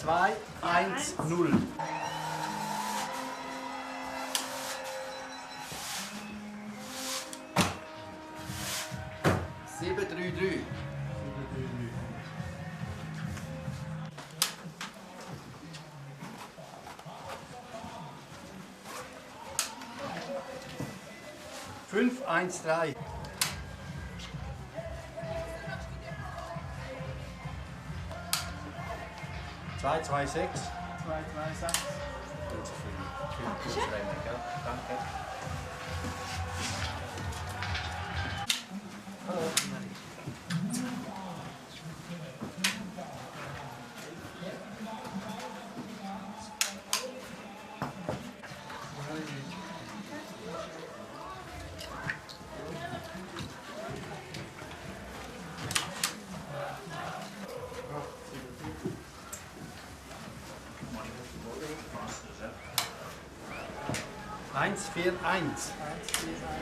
2-1-0. 7-3-3. 5-1-3. 2-2-6. 2-2-6. Danke. Eins, 4-1.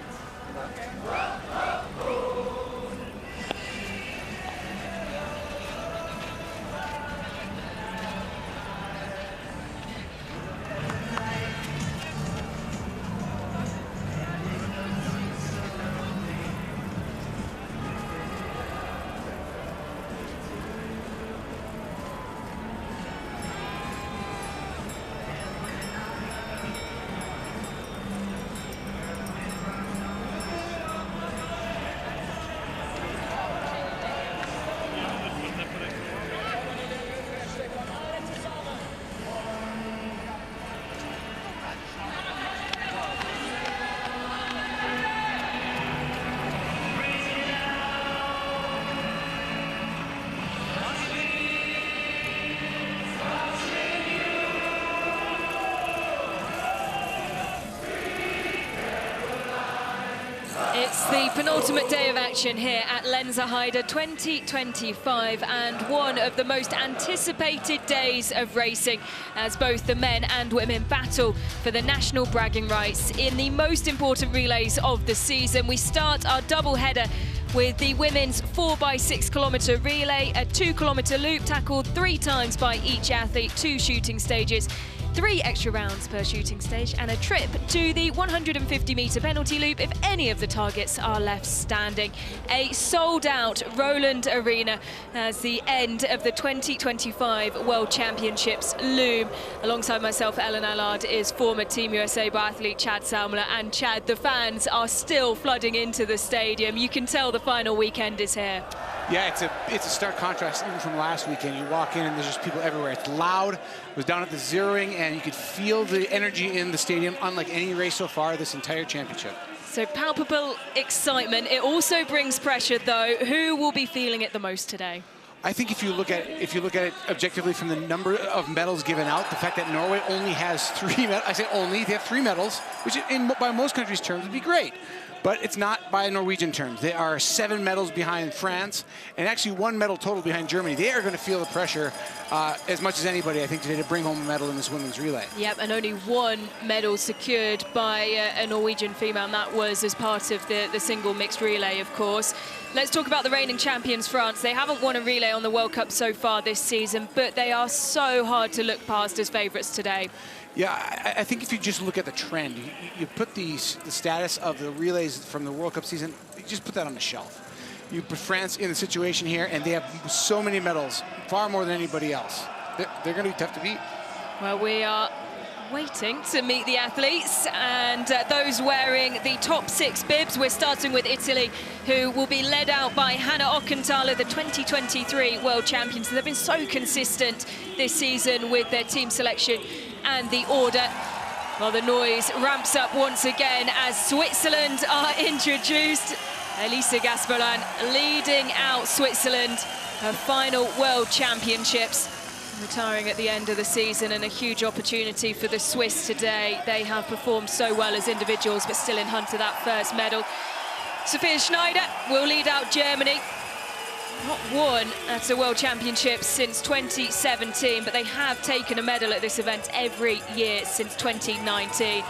It's the penultimate day of action here at Lenzerheide 2025, and one of the most anticipated days of racing as both the men and women battle for the national bragging rights in the most important relays of the season. We start our double header with the women's 4x6 kilometre relay, a 2 kilometre loop tackled 3 times by each athlete, 2 shooting stages, 3 extra rounds per shooting stage, and a trip to the 150-metre penalty loop if any of the targets are left standing. A sold-out Roland Arena as the end of the 2025 World Championships loom. Alongside myself, Ellard, is former Team USA biathlete Chad Salmela. And Chad, the fans are still flooding into the stadium. You can tell the final weekend is here. Yeah, it's a stark contrast even from last weekend. You walk in and there's just people everywhere. It's loud. It was down at the zeroing, and you could feel the energy in the stadium, unlike any race so far this entire championship. So palpable excitement. It also brings pressure, though. Who will be feeling it the most today? I think if you look at it objectively from the number of medals given out, the fact that Norway only has 3 medals, I say only, they have 3 medals, which by most countries' terms would be great. But it's not by Norwegian terms. They are 7 medals behind France, and actually 1 medal total behind Germany. They are going to feel the pressure as much as anybody, I think, today to bring home a medal in this women's relay. Yep, and only 1 medal secured by a Norwegian female, and that was as part of the single mixed relay, of course. Let's talk about the reigning champions, France. They haven't won a relay on the World Cup so far this season, but they are so hard to look past as favourites today. Yeah, I think if you just look at the trend, you put the status of the relays from the World Cup season, you just put that on the shelf. You put France in the situation here, and they have so many medals, far more than anybody else. They're going to be tough to beat. Well, we are waiting to meet the athletes, and those wearing the top 6 bibs. We're starting with Italy, who will be led out by Hannah Ockenthaler, the 2023 world champions. They've been so consistent this season with their team selection and the order. Well, the noise ramps up once again as Switzerland are introduced. Elisa Gasperlan leading out Switzerland, her final World Championships, retiring at the end of the season, and a huge opportunity for the Swiss today. They have performed so well as individuals, but still in hunt of that first medal. Sophia Schneider will lead out Germany. Not won at a World Championship since 2017, but they have taken a medal at this event every year since 2019.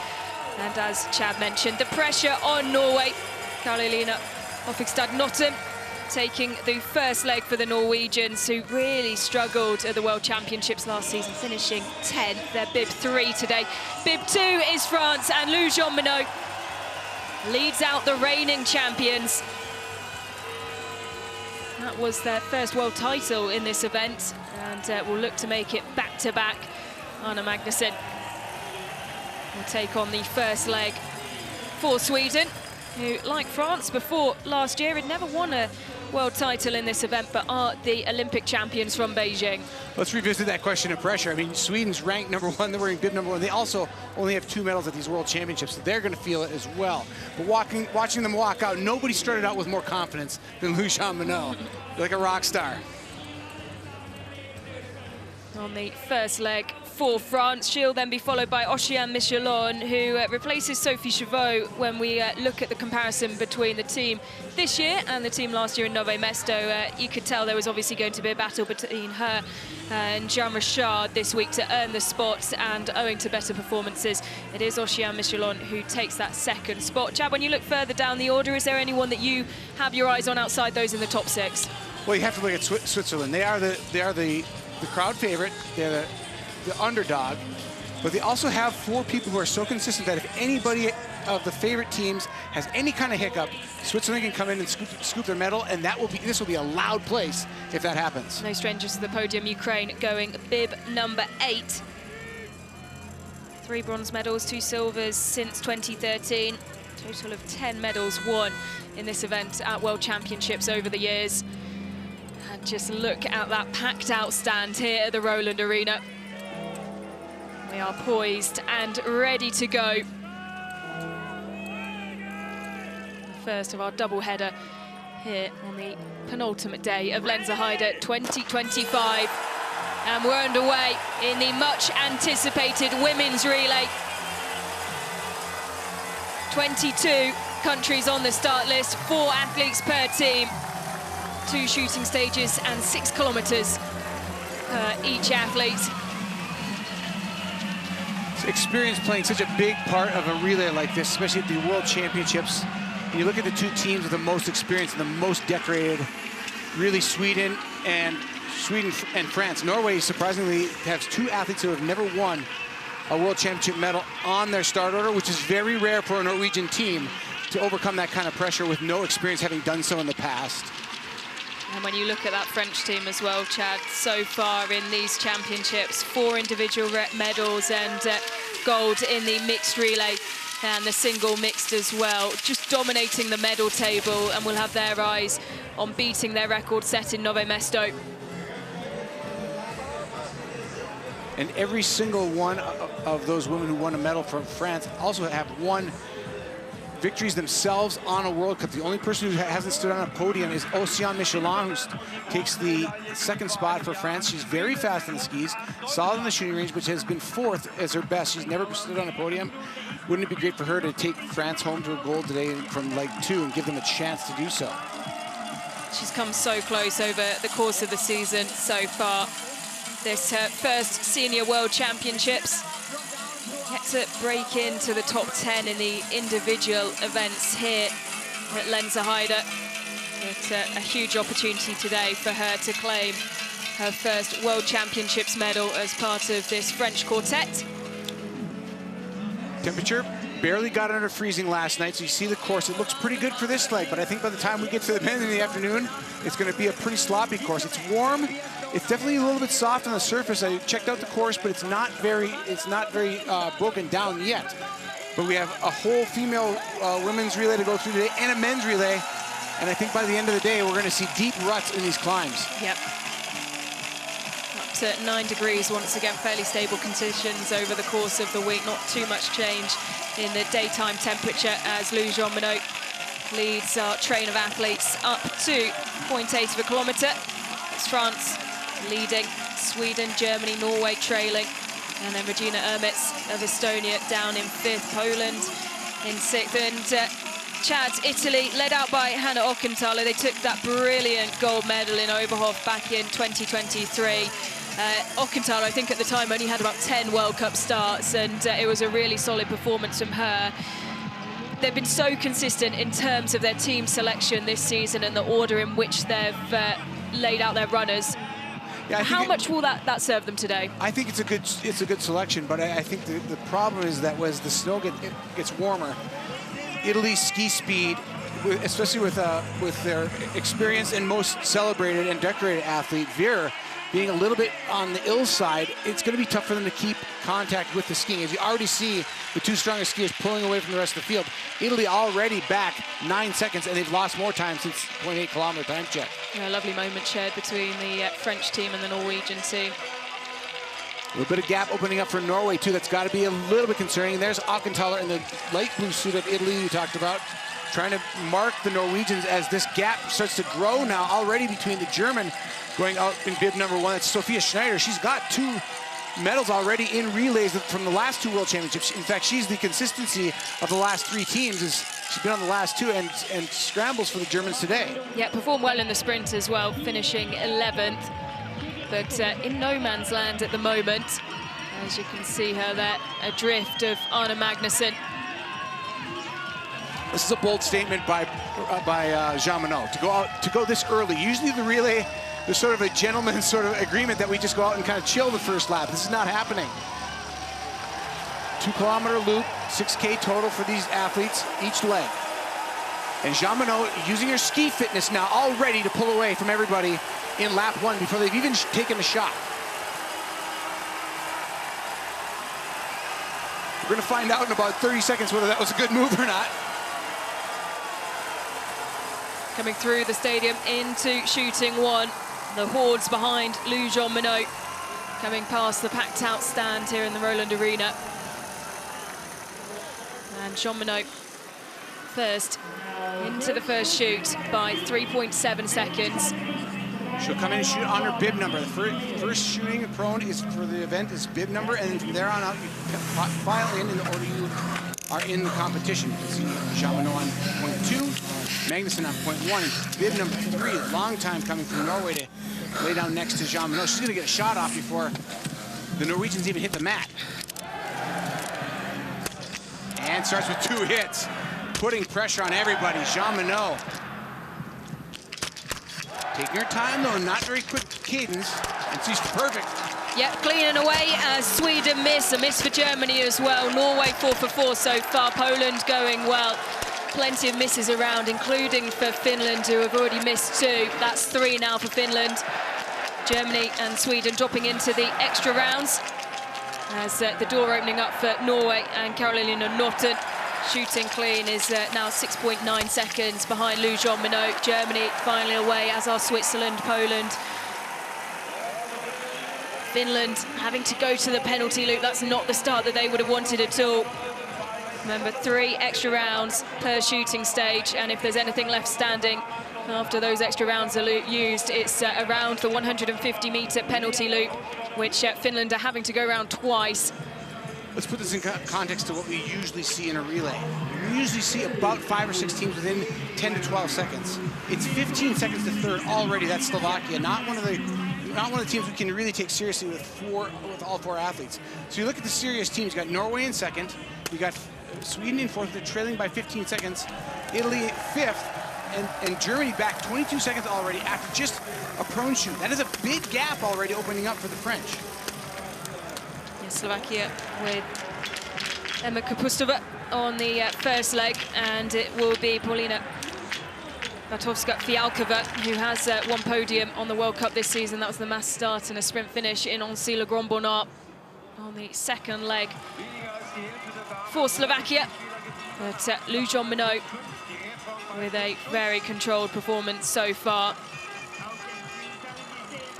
And as Chad mentioned, the pressure on Norway. Karolina Hofstad Nottum taking the first leg for the Norwegians, who really struggled at the World Championships last season, finishing 10th. They're bib 3 today. Bib 2 is France, and Lou Jean-Monod leads out the reigning champions. That was their first world title in this event, and will look to make it back-to-back. Anna Magnusson will take on the first leg for Sweden, who, like France before last year, had never won a world title in this event, but are the Olympic champions from Beijing. Let's revisit that question of pressure. I mean, Sweden's ranked #1, they're wearing bib #1. They also only have 2 medals at these world championships, so they're going to feel it as well. But watching them walk out, nobody started out with more confidence than Lou Jean-Monod, like a rock star. On the first leg for France, she'll then be followed by Oceane Michelon, who replaces Sophie Chauveau when we look at the comparison between the team this year and the team last year in Nové Mesto. You could tell there was obviously going to be a battle between her and Jean Richard this week to earn the spot, and owing to better performances, it is Oceane Michelon who takes that second spot. Chad, when you look further down the order, is there anyone that you have your eyes on outside those in the top 6? Well, you have to look at Switzerland. They are the crowd favorite. They're the underdog, but they also have 4 people who are so consistent that if anybody of the favorite teams has any kind of hiccup, Switzerland can come in and scoop their medal, and this will be a loud place if that happens. No strangers to the podium. Ukraine going bib #8. 3 bronze medals, 2 silvers since 2013. Total of 10 medals won in this event at World Championships over the years. And just look at that packed out stand here at the Roland Arena. We are poised and ready to go. The first of our double-header here on the penultimate day of Lenzerheide 2025. And we're underway in the much-anticipated women's relay. 22 countries on the start list, 4 athletes per team, 2 shooting stages and 6 kilometers per each athlete. Experience playing such a big part of a relay like this, especially at the World Championships. When you look at the 2 teams with the most experience and the most decorated, really Sweden and France. Norway, surprisingly, has 2 athletes who have never won a World Championship medal on their start order, which is very rare for a Norwegian team to overcome that kind of pressure with no experience having done so in the past. And when you look at that French team as well, Chad, so far in these championships, 4 individual medals and gold in the mixed relay and the single mixed as well, just dominating the medal table, and will have their eyes on beating their record set in Nové Mesto. And every single one of those women who won a medal from France also have won victories themselves on a World Cup. The only person who hasn't stood on a podium is Oceane Michelon, who takes the 2nd spot for France. She's very fast on the skis, solid on the shooting range, which has been 4th as her best. She's never stood on a podium. Wouldn't it be great for her to take France home to a gold today from leg 2 and give them a chance to do so? She's come so close over the course of the season so far. This her first senior World Championships. Yet to break into the top 10 in the individual events here at Lenzerheide. But a huge opportunity today for her to claim her first World Championships medal as part of this French quartet. Temperature barely got under freezing last night, so you see the course. It looks pretty good for this leg, but I think by the time we get to the end in the afternoon, it's going to be a pretty sloppy course. It's warm. It's definitely a little bit soft on the surface. I checked out the course, but it's not very broken down yet. But we have a whole female women's relay to go through today and a men's relay. And I think by the end of the day, we're going to see deep ruts in these climbs. Yep. Up to 9 degrees once again, fairly stable conditions over the course of the week. Not too much change in the daytime temperature as Lou Jean-Monod leads our train of athletes up to 0.8 of a kilometre. It's France leading, Sweden, Germany, Norway trailing, and then Regina Ermits of Estonia down in 5th, Poland in 6th, and Chad, Italy, led out by Hanna Ockenthaler. They took that brilliant gold medal in Oberhof back in 2023. Ockenthaler, I think at the time, only had about 10 World Cup starts, and it was a really solid performance from her. they've been so consistent in terms of their team selection this season and the order in which they've laid out their runners. Yeah, How much will that serve them today? I think it's a good selection, but I think the problem is that as the snow gets warmer, Italy's ski speed, especially with their experienced and most celebrated and decorated athlete, Veer, being a little bit on the ill side, it's going to be tough for them to keep contact with the skiing. As you already see, the two strongest skiers pulling away from the rest of the field. Italy already back 9 seconds, and they've lost more time since 0.8 kilometer time check. Yeah, a lovely moment shared between the French team and the Norwegian team. A little bit of gap opening up for Norway, too. That's got to be a little bit concerning. There's Aukenthaler in the light blue suit of Italy you talked about, trying to mark the Norwegians as this gap starts to grow now already between the German going out in bib number 1. That's Sophia Schneider. She's got 2 medals already in relays from the last 2 World Championships. In fact, she's the consistency of the last 3 teams. She's been on the last 2 and scrambles for the Germans today. Yeah, performed well in the sprint as well, finishing 11th. But in no man's land at the moment. As you can see her there, adrift of Arne Magnusson. This is a bold statement by Jean Monod to go this early. Usually the relay, there's sort of a gentleman's sort of agreement that we just go out and kind of chill the first lap. This is not happening. 2-kilometer loop, 6K total for these athletes each leg. And Jean Monod using her ski fitness now, all ready to pull away from everybody in lap 1 before they've even taken a shot. We're going to find out in about 30 seconds whether that was a good move or not. Coming through the stadium into shooting 1. The hordes behind Lou Jean Monod, coming past the packed out stand here in the Roland Arena. And Jean Monod first into the first shoot by 3.7 seconds. She'll come in and shoot on her bib number. The first shooting prone is for the event is bib number, and then from there on out you file in the order you are in the competition. You can see Jean Monod on .2, Magnusson on .1, and bib number 3. A long time coming from Norway to lay down next to Jean Monod. She's going to get a shot off before the Norwegians even hit the mat. And starts with 2 hits, putting pressure on everybody. Jean Monod taking her time, though, not very quick cadence, and she's perfect. Yep, clean and away as Sweden miss. A miss for Germany as well. Norway 4 for 4 so far. Poland going well. Plenty of misses around, including for Finland, who have already missed 2. That's 3 now for Finland. Germany and Sweden dropping into the extra rounds as the door opening up for Norway and Carolina Norton. Shooting clean is now 6.9 seconds behind Lou Jean Monod. Germany finally away, as are Switzerland, Poland. Finland having to go to the penalty loop. That's not the start that they would have wanted at all. Remember, 3 extra rounds per shooting stage, and if there's anything left standing after those extra rounds are used, it's around the 150-meter penalty loop, which Finland are having to go around twice. Let's put this in context to what we usually see in a relay. We usually see about 5 or 6 teams within 10 to 12 seconds. It's 15 seconds to third already. That's Slovakia, not one of the teams we can really take seriously with all 4 athletes. So you look at the serious teams. You got Norway in second. You got Sweden in fourth. They're trailing by 15 seconds. Italy 5th, and Germany back 22 seconds already after just a prone shoot. That is a big gap already opening up for the French. Slovakia with Emma Kapustova on the first leg, and it will be Paulina Batovska-Fialkova, who has won podium on the World Cup this season. That was the mass start and a sprint finish in Annecy-le-Grand-Bonnard on the second leg for Slovakia. But Lou Jean Monod with a very controlled performance so far.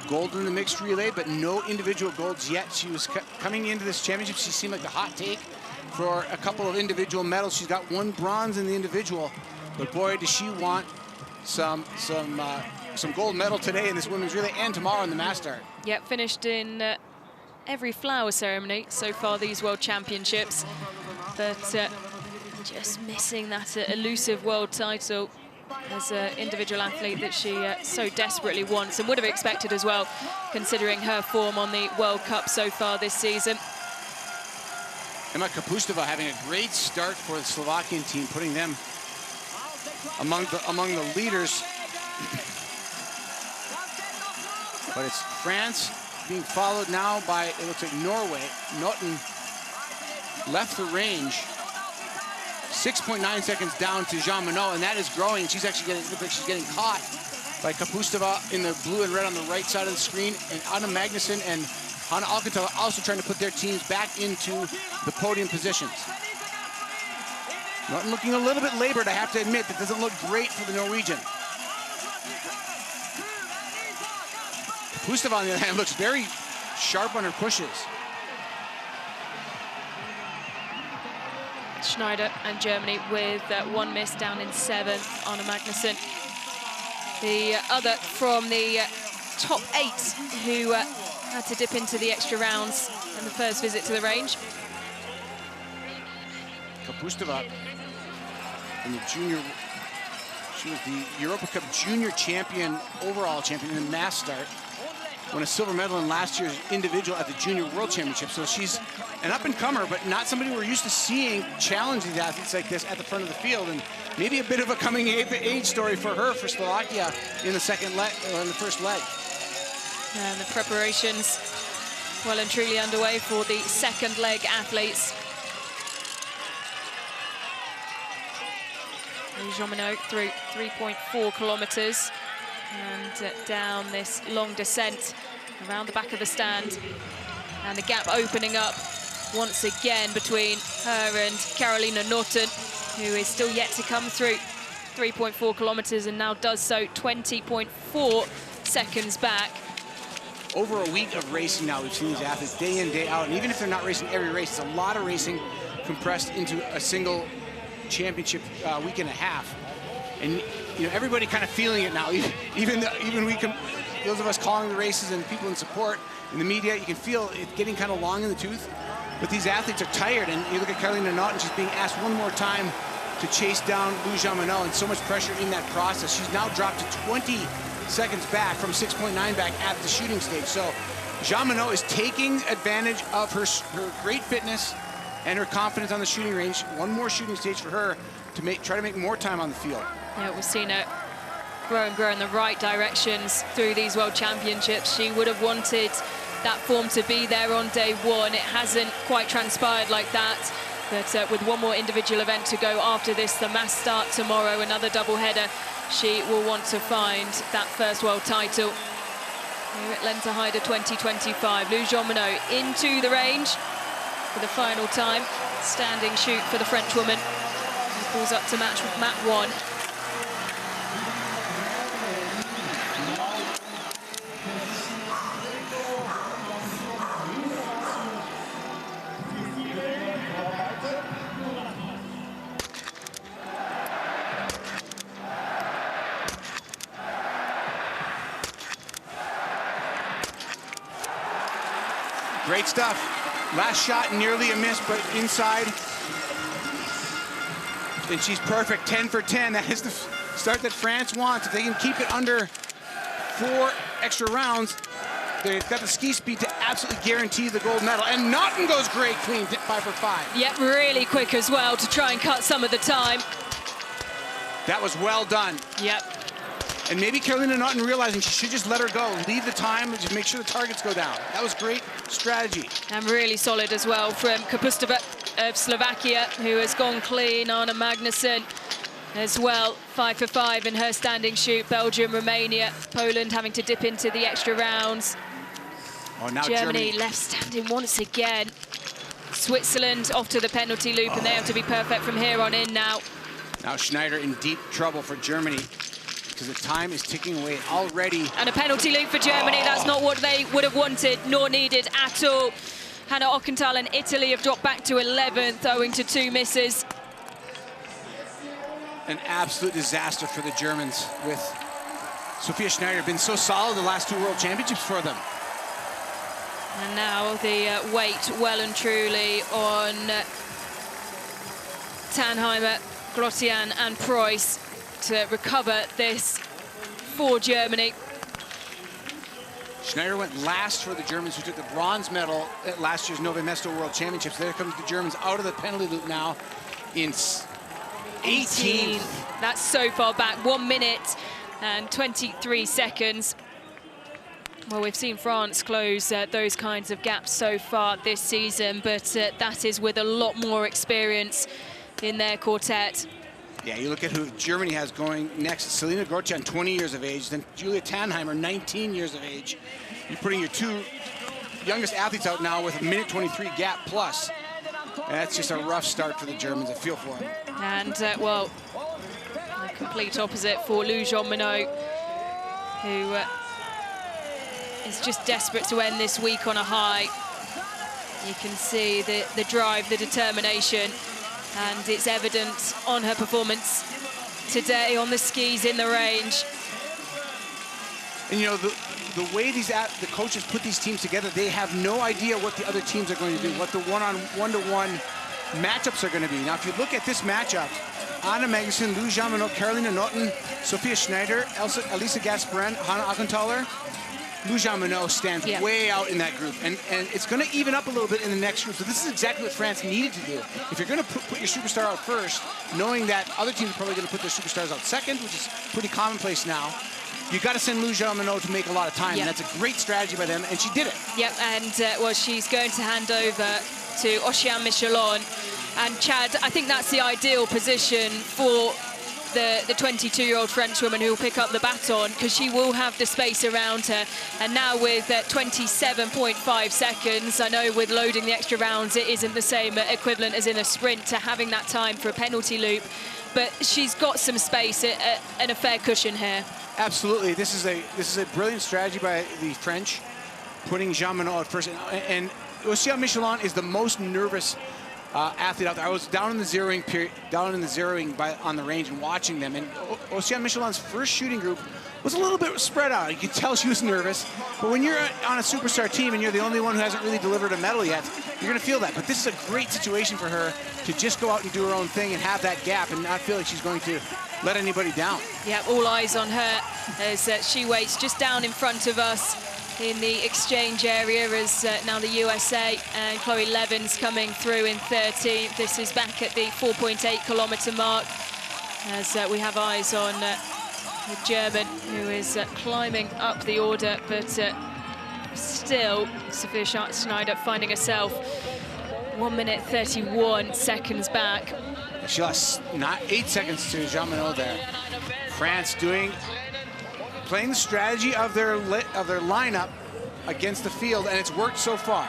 Gold in the mixed relay, but no individual golds yet. She was coming into this championship. She seemed like the hot take for a couple of individual medals. She's got 1 bronze in the individual, but boy, does she want some gold medal today in this women's relay and tomorrow in the mass start. Yep, finished in every flower ceremony so far these World Championships, but just missing that elusive world title as an individual athlete that she so desperately wants and would have expected as well, considering her form on the World Cup so far this season. Emma Kapustova having a great start for the Slovakian team, putting them among the leaders. But it's France being followed now by, it looks like, Norway. Naughton left the range. 6.9 seconds down to Jean Monod, and that is growing. She's actually getting, looks like she's getting caught by Kapustova in the blue and red on the right side of the screen, and Anna Magnuson and Hanna Alcantara also trying to put their teams back into the podium positions. Naughton looking a little bit labored, I have to admit. That doesn't look great for the Norwegian. Kapustova, on the other hand, looks very sharp on her pushes. Schneider and Germany with one miss, down in 7th. Anna Magnuson, the other from the top 8 who had to dip into the extra rounds in the first visit to the range. Kapustova in the junior, she was the Europa Cup junior champion, overall champion in the mass start. Won a silver medal in last year's individual at the Junior World Championship. So she's an up-and-comer, but not somebody we're used to seeing challenge these athletes like this at the front of the field. And maybe a bit of a coming-of-age story for her, for Slovakia, in the second leg, or in the first leg. And the preparations well and truly underway for the second leg athletes. Jean Monod through 3.4 kilometers. And down this long descent around the back of the stand, and the gap opening up once again between her and Carolina Norton, who is still yet to come through 3.4 kilometers and now does so 20.4 seconds back. Over a week of racing now, we've seen these athletes day in, day out, and even if they're not racing every race, it's a lot of racing compressed into a single championship week and a half. And you know, everybody kind of feeling it now. Even those of us calling the races and people in support in the media, you can feel it getting kind of long in the tooth. But these athletes are tired, and you look at Carolina Naughton, she's being asked one more time to chase down Jean Monod, and so much pressure in that process. She's now dropped to 20 seconds back from 6.9 back at the shooting stage. So Jean Monod is taking advantage of her great fitness and her confidence on the shooting range. One more shooting stage for her to try to make more time on the field. Yeah, we've seen her grow and grow in the right directions through these World Championships. She would have wanted that form to be there on day one. It hasn't quite transpired like that. But with one more individual event to go after this, the mass start tomorrow, another double-header, she will want to find that first world title. Here at Lenzerheide 2025, Jean Monod into the range for the final time. Standing shoot for the Frenchwoman. He pulls up to match with Mat 1. Great stuff. Last shot, nearly a miss, but inside. And she's perfect, 10 for 10. That is the start that France wants. If they can keep it under 4 extra rounds, they've got the ski speed to absolutely guarantee the gold medal. And Naughton goes great, clean, 5 for 5. Yep, really quick as well to try and cut some of the time. That was well done. Yep. And maybe Carolina Naughton realizing she should just let her go, leave the time, and just make sure the targets go down. That was great strategy. And really solid as well from Kapustova of Slovakia, who has gone clean. Anna Magnuson as well, 5 for 5 in her standing shoot. Belgium, Romania, Poland having to dip into the extra rounds. Oh, now Germany left standing once again. Switzerland off to the penalty loop, and they have to be perfect from here on in now. Now Schneider in deep trouble for Germany, because the time is ticking away already. And a penalty loop for Germany. That's not what they would have wanted nor needed at all. Hanna Ockenthal and Italy have dropped back to 11th, owing to 2 misses. An absolute disaster for the Germans, with Sophia Schneider been so solid the last 2 World Championships for them. And now the weight well and truly on Tannheimer, Grotian and Preuss to recover this for Germany. Schneider went last for the Germans, who took the bronze medal at last year's Nove Mesto World Championships. There comes the Germans out of the penalty loop now in 18th. That's so far back, 1 minute and 23 seconds. Well, we've seen France close those kinds of gaps so far this season, but that is with a lot more experience in their quartet. Yeah, you look at who Germany has going next. Selina Gorchan, 20 years of age. Then Julia Tannheimer, 19 years of age. You're putting your two youngest athletes out now with a minute 23 gap plus. And that's just a rough start for the Germans. I feel for them. And, well, the complete opposite for Lou Jean Monod, who is just desperate to end this week on a high. You can see the drive, the determination, and it's evident on her performance today on the skis in the range. And you know, the way the coaches put these teams together, they have no idea what the other teams are going to do, what the one-to-one matchups are going to be. Now, if you look at this matchup, Anna Magnussen, Lou Jean Monod, Carolina Notten, Sophia Schneider, Elisa Gasparin, Hanna Ackenthaler, Lou Jean Monod stands way out in that group, and it's going to even up a little bit in the next group. So this is exactly what France needed to do. If you're going to put your superstar out first, knowing that other teams are probably going to put their superstars out second, which is pretty commonplace now, you got to send Lou Jean Monod to make a lot of time, and that's a great strategy by them, and she did it. Yep, and well, she's going to hand over to Oceane Michelon, and Chad, I think that's the ideal position for the 22-year-old Frenchwoman who will pick up the baton, because she will have the space around her. And now with 27.5 seconds, I know with loading the extra rounds, it isn't the same equivalent as in a sprint to having that time for a penalty loop, but she's got some space and a fair cushion here. Absolutely, this is a brilliant strategy by the French, putting Jean Monod at first. And Oceane Michelon is the most nervous athlete out there. I was down in the zeroing period, on the range and watching them, and Oceane Michelon's first shooting group was a little bit spread out. You could tell she was nervous, but when you're on a superstar team and you're the only one who hasn't really delivered a medal yet, you're going to feel that. But this is a great situation for her to just go out and do her own thing and have that gap and not feel like she's going to let anybody down. Yeah, all eyes on her as she waits just down in front of us in the exchange area, as now the USA and Chloe Levin's coming through in 13th. This is back at the 4.8 kilometer mark, as we have eyes on the German, who is climbing up the order, but still Sophia Schneider finding herself 1 minute 31 seconds back. She lost 8 seconds to Jean Monod there. France playing the strategy of their lineup against the field, and it's worked so far.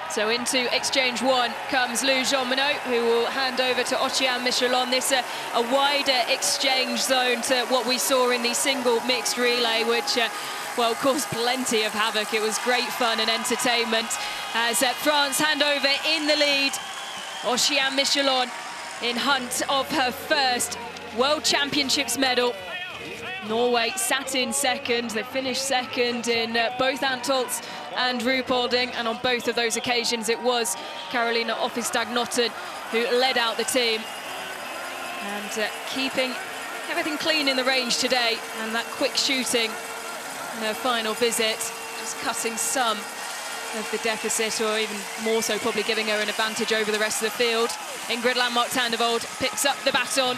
So into exchange one comes Lou Jean Monod, who will hand over to Oceane Michelon. This a wider exchange zone to what we saw in the single mixed relay, which well, caused plenty of havoc. It was great fun and entertainment as France hand over in the lead. Oceane Michelon in hunt of her first World Championships medal. Norway sat in second. They finished second in both Antholz and Ruhpolding, and on both of those occasions it was Carolina Offistad-Notten who led out the team. And keeping everything clean in the range today, and that quick shooting in her final visit, just cutting some of the deficit, or even more so probably giving her an advantage over the rest of the field. Ingrid Landmark-Tandevold picks up the baton.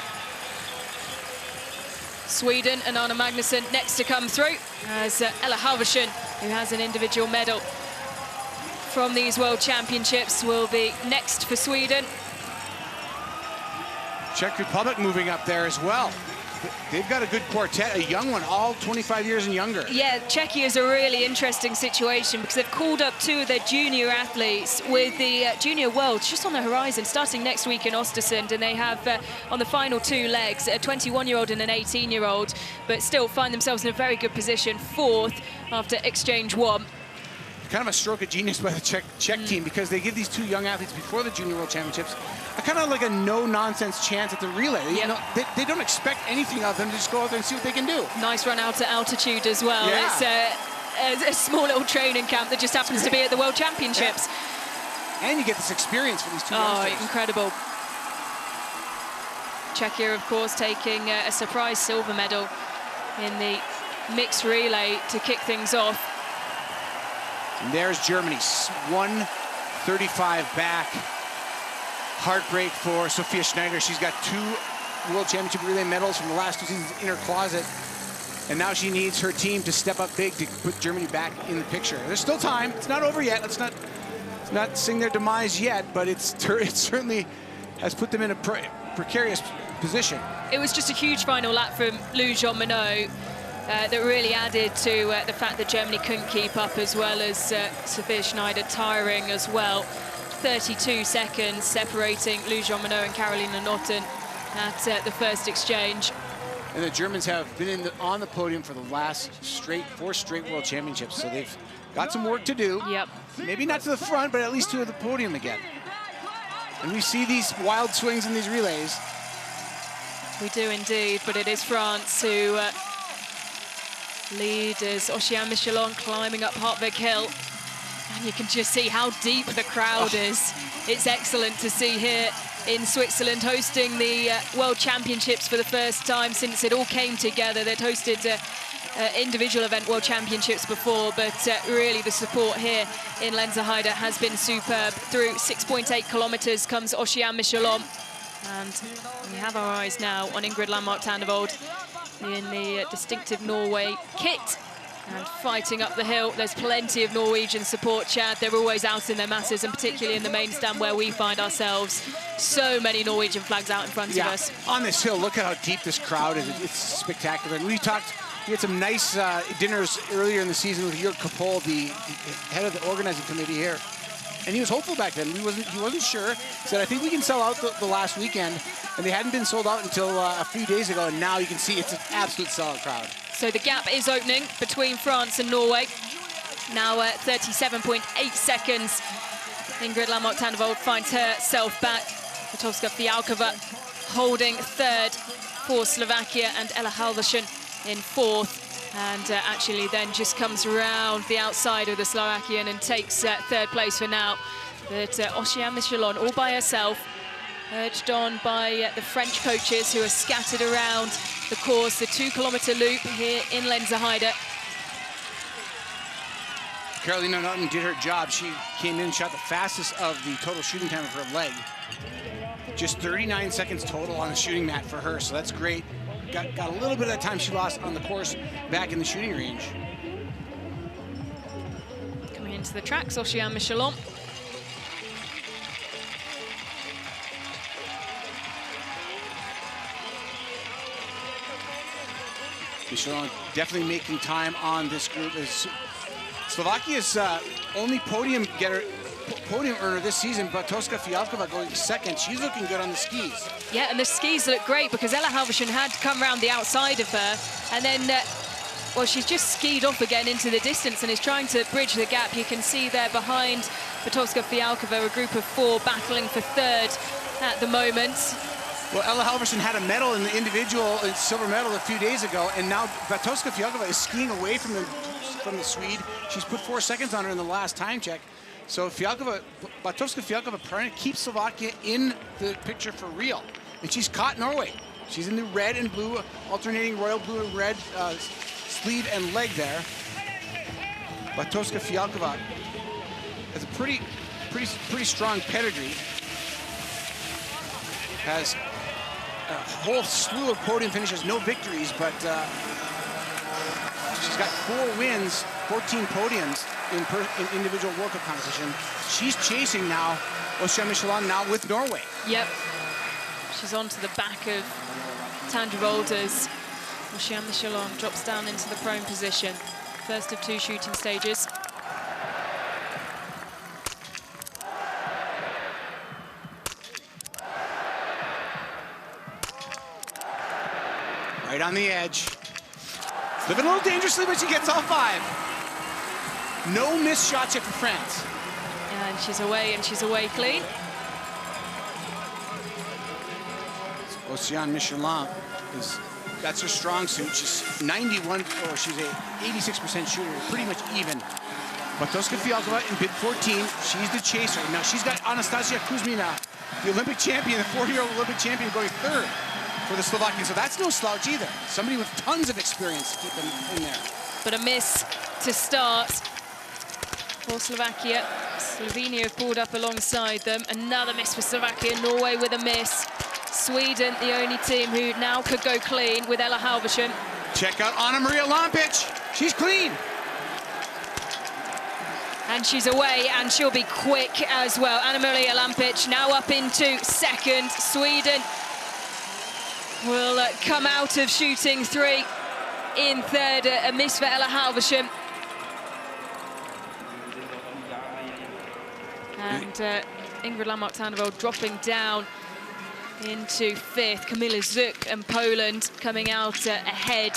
Sweden and Anna Magnussen next to come through, as Ella Halvorsen, who has an individual medal from these World Championships, will be next for Sweden. Czech Republic moving up there as well. They've got a good quartet, a young one, all 25 years and younger. Yeah, Czechia is a really interesting situation because they've called up two of their junior athletes with the Junior Worlds just on the horizon, starting next week in Östersund, and they have on the final two legs a 21-year-old and an 18-year-old, but still find themselves in a very good position, fourth after exchange one. Kind of a stroke of genius by the Czech team, because they give these two young athletes before the Junior World Championships a kind of like a no-nonsense chance at the relay. You know, they don't expect anything of them, to just go out there and see what they can do. Nice run out to altitude as well. Yeah. It's a small little training camp that just happens to be at the World Championships. Yeah. And you get this experience for these two youngsters. Oh, incredible. Czechia, of course, taking a surprise silver medal in the mixed relay to kick things off. And there's Germany, 1:35 back. Heartbreak for Sophia Schneider. She's got 2 World Championship relay medals from the last 2 seasons in her closet. And now she needs her team to step up big to put Germany back in the picture. There's still time. It's not over yet. Let's not sing their demise yet, but it certainly has put them in a precarious position. It was just a huge final lap from Lou Jean-Monod that really added to the fact that Germany couldn't keep up, as well as Sophia Schneider tiring as well. 32 seconds separating Lou Jean-Monod and Carolina Notten at the first exchange. And the Germans have been on the podium for the last 4 straight World Championships, so they've got some work to do. Yep. Maybe not to the front, but at least to the podium again. And we see these wild swings in these relays. We do indeed, but it is France who lead as Oceane Michelon climbing up Hartwig Hill. And you can just see how deep the crowd is. It's excellent to see here in Switzerland, hosting the World Championships for the first time since it all came together. They'd hosted individual event World Championships before, but really the support here in Lenzerheide has been superb. Through 6.8 kilometers comes Oceane Michelon. And we have our eyes now on Ingrid Landmark-Tandevold in the distinctive Norway kit. And fighting up the hill, there's plenty of Norwegian support, Chad. They're always out in their masses, and particularly in the main stand where we find ourselves. So many Norwegian flags out in front of us. On this hill, look at how deep this crowd is. It's spectacular. And we had some nice dinners earlier in the season with Jörg Kapol, the head of the organizing committee here. And he was hopeful back then. He wasn't sure. He said, I think we can sell out the last weekend. And they hadn't been sold out until a few days ago. And now you can see it's an absolute sellout crowd. So the gap is opening between France and Norway. Now at 37.8 seconds. Ingrid Landmark-Tandevold finds herself back. Vitovska Fialkova holding third for Slovakia, and Ella Halvorsen in fourth. And actually then just comes around the outside of the Slovakian and takes third place for now. But Oceane Michelon all by herself, urged on by the French coaches who are scattered around the course, the 2-kilometer loop here in Lenzerheide. Carolina Notten did her job. She came in and shot the fastest of the total shooting time of her leg. Just 39 seconds total on the shooting mat for her, so that's great. Got a little bit of that time she lost on the course back in the shooting range. Coming into the tracks, Oceane Michelon. Michelon definitely making time on this group. Slovakia's only podium earner this season, Vitovska Fialkova going second. She's looking good on the skis. Yeah, and the skis look great because Ella Halvorsen had to come around the outside of her, and then, well, she's just skied off again into the distance and is trying to bridge the gap. You can see there behind Vitovska Fialkova, a group of 4 battling for third at the moment. Well, Ella Halvorsen had a medal in the individual silver medal a few days ago, and now Vitovska Fialkova is skiing away from the Swede. She's put 4 seconds on her in the last time check. So Vitovska Fialkova trying to keep Slovakia in the picture for real. And she's caught Norway. She's in the red and blue, alternating royal blue and red sleeve and leg there. Vitovska Fialkova has a pretty strong pedigree. Has a whole slew of podium finishes, no victories, but she's got 4 wins, 14 podiums in individual World Cup competition. She's chasing now Oceane Michelon now with Norway. Yep. She's onto the back of Tandevold as Oceane Michelon drops down into the prone position. First of 2 shooting stages. Right on the edge. Living a little dangerously, but she gets all 5. No missed shots yet for France. And she's away clean. Oceane Michelon that's her strong suit. She's 91, or she's a 86% shooter, pretty much even. Vitovska Fialkova in bid 14, she's the chaser. Now she's got Anastasia Kuzmina, the Olympic champion, the 40-year-old Olympic champion, going third for the Slovakians. So that's no slouch either. Somebody with tons of experience to keep them in there. But a miss to start. for Slovakia. Slovenia have pulled up alongside them. Another miss for Slovakia. Norway with a miss. Sweden, the only team who now could go clean with Ella Halvorsen. Check out Anna-Maria Lampic. She's clean. And she's away, and she'll be quick as well. Anna-Maria Lampic now up into second. Sweden will come out of shooting 3 in third. A miss for Ella Halvorsen. And Ingrid Landmark-Tandeveld dropping down into 5th. Kamila Zuk and Poland coming out ahead.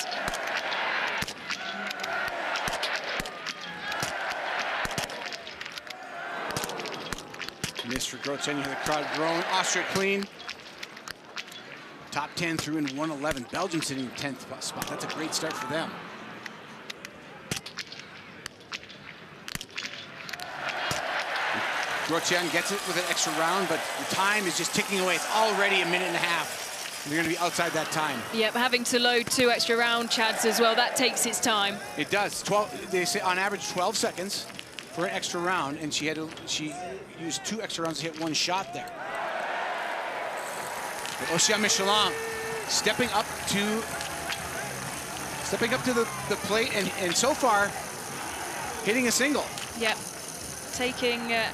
Miss for Grotchen, you hear the crowd growing. Austria clean. Top 10 through in 111. Belgium sitting in 10th spot. That's a great start for them. Grotchen gets it with an extra round, but the time is just ticking away. It's already a minute and a half. They're going to be outside that time. Yep, having to load 2 extra round chads as well. That takes its time. It does. 12. They say on average 12 seconds for an extra round, and she used 2 extra rounds to hit 1 shot there. Ocean Michelin stepping up to the plate, and so far hitting a single. Yep, taking a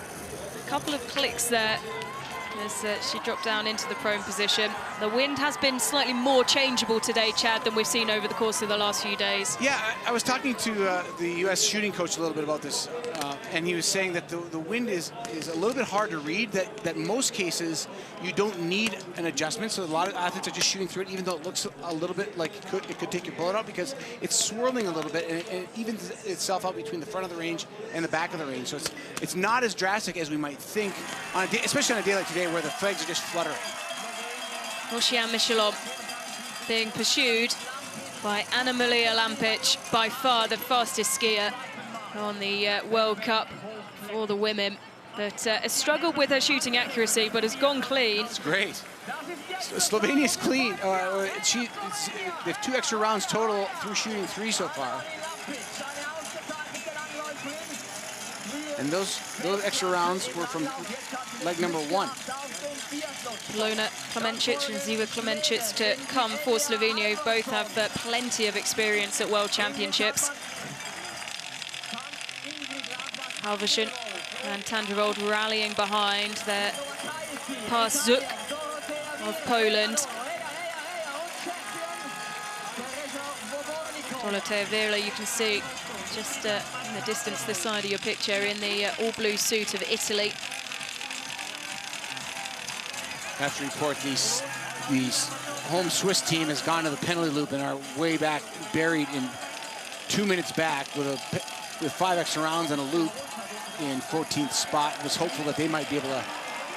couple of clicks there as she dropped down into the prone position. The wind has been slightly more changeable today, Chad, than we've seen over the course of the last few days. Yeah, I was talking to the U.S. shooting coach a little bit about this, and he was saying that the wind is a little bit hard to read, that most cases you don't need an adjustment, so a lot of athletes are just shooting through it, even though it looks a little bit like it could take your bullet out, because it's swirling a little bit, and it evens itself out between the front of the range and the back of the range. So it's not as drastic as we might think, on a day, especially on a day like today where the flags are just fluttering. Ocean Michelin being pursued by Anna-Maria Lampic, by far the fastest skier on the World Cup for the women. But has struggled with her shooting accuracy, but has gone clean. It's great. Slovenia's clean. They have 2 extra rounds total through shooting 3 so far. And those extra rounds were from leg number 1. Lona Klemencic and Ziva Klemencic to come for Slovenia, who both have plenty of experience at World Championships. Halvorsen and Tandeveld rallying behind their past Zuk of Poland. Dorotea Vila, you can see just in the distance this side of your picture in the all-blue suit of Italy. I have to report these home Swiss team has gone to the penalty loop and are way back, buried in 2 minutes back with 5 extra rounds and a loop in 14th spot. Was hopeful that they might be able to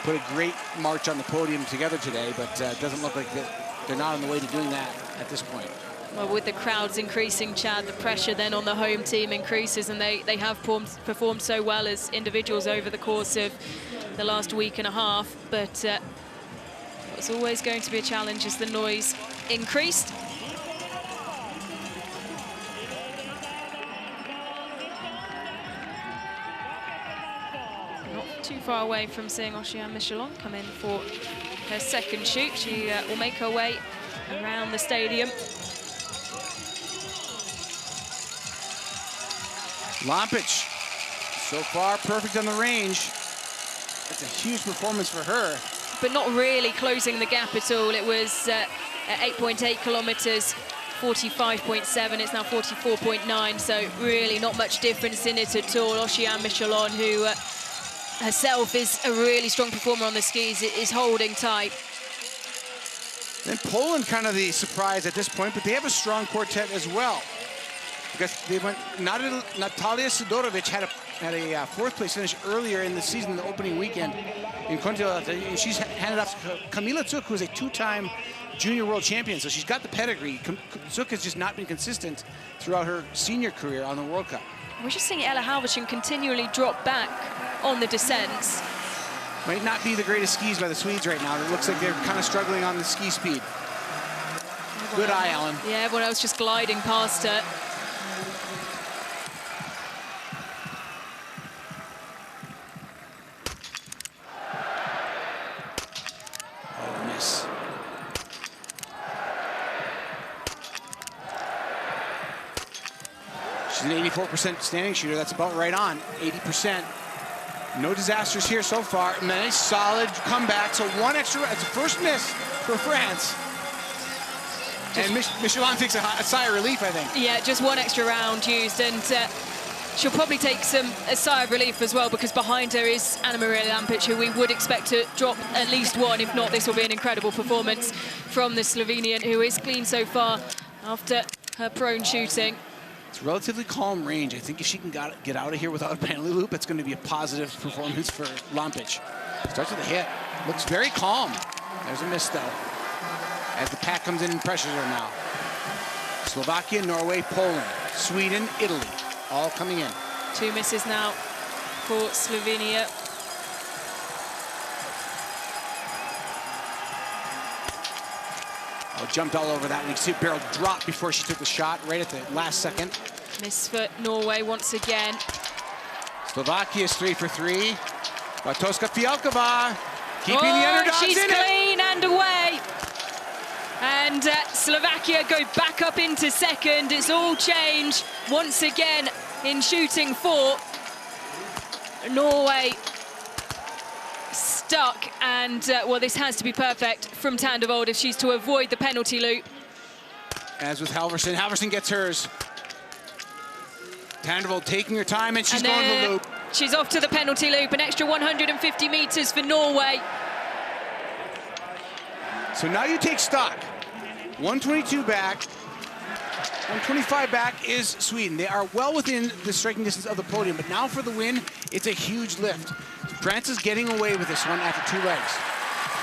put a great march on the podium together today, but it doesn't look like they're not on the way to doing that at this point. Well, with the crowds increasing, Chad, the pressure then on the home team increases, and they have performed so well as individuals over the course of the last week and a half, but it's always going to be a challenge as the noise increased. Not too far away from seeing Ocean Michelin come in for her second shoot. She will make her way around the stadium. Lampic, so far perfect on the range. That's a huge performance for her. But not really closing the gap at all. It was at 8.8 kilometers, 45.7. It's now 44.9. So really not much difference in it at all. Ocean Michelin, who herself is a really strong performer on the skis, is holding tight. And Poland kind of the surprise at this point, but they have a strong quartet as well. Because they went, Natalia Sidorovic had a 4th place finish earlier in the season, the opening weekend in Kontiolahti, and she's handed off to Kamila Zuk, who's a 2-time junior world champion, so she's got the pedigree. Zuk has just not been consistent throughout her senior career on the World Cup. We're just seeing Ella Halvorsen continually drop back on the descents. Might not be the greatest skis by the Swedes right now. It looks like they're kind of struggling on the ski speed. Good eye, Ellen. Yeah, everyone else just gliding past her. She's an 84% standing shooter. That's about right on, 80%. No disasters here so far. Nice, solid comeback. So one extra, it's a first miss for France. And Michelin takes a sigh of relief, I think. Yeah, just one extra round used, and she'll probably take a sigh of relief as well, because behind her is Anna-Maria Lampic, who we would expect to drop at least one. If not, this will be an incredible performance from the Slovenian, who is clean so far after her prone shooting. It's relatively calm range. I think if she can get out of here without a penalty loop, it's going to be a positive performance for Lampic. Starts with a hit. Looks very calm. There's a miss, though, as the pack comes in and pressures her now. Slovakia, Norway, Poland, Sweden, Italy, all coming in. 2 misses now for Slovenia. Oh, jumped all over that. And you can see Beryl drop before she took the shot right at the last second. Miss for Norway once again. Slovakia is 3 for 3. Bartoszka Fialkova keeping the underdogs she's in clean it. and away. And Slovakia go back up into second. It's all changed once again in shooting 4. Norway stuck, and well, this has to be perfect from Tandevold if she's to avoid the penalty loop. As with Halvorsen, Halvorsen gets hers. Tandevold taking her time, and she's going to the loop. She's off to the penalty loop, an extra 150 meters for Norway. So now you take stock. 122 back, 125 back is Sweden. They are well within the striking distance of the podium, but now for the win, it's a huge lift. France is getting away with this one after 2 legs.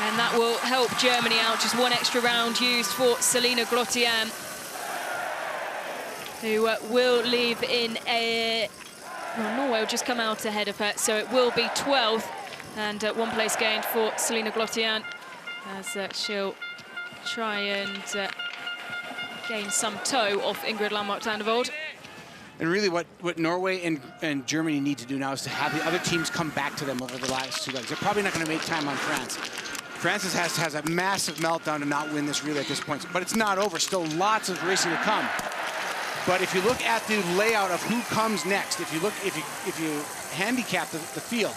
And that will help Germany out. Just one extra round used for Selina Grotian, who will leave in a... Well, Norway will just come out ahead of her, so it will be 12th, and 1 place gained for Selina Grotian, as she'll try and gain some toe off Ingrid Landmark-Tandevold. And really what Norway and Germany need to do now is to have the other teams come back to them over the last 2 legs. They're probably not going to make time on France. France has a massive meltdown to not win this relay at this point, but it's not over. Still lots of racing to come. But if you look at the layout of who comes next, if you handicap the field,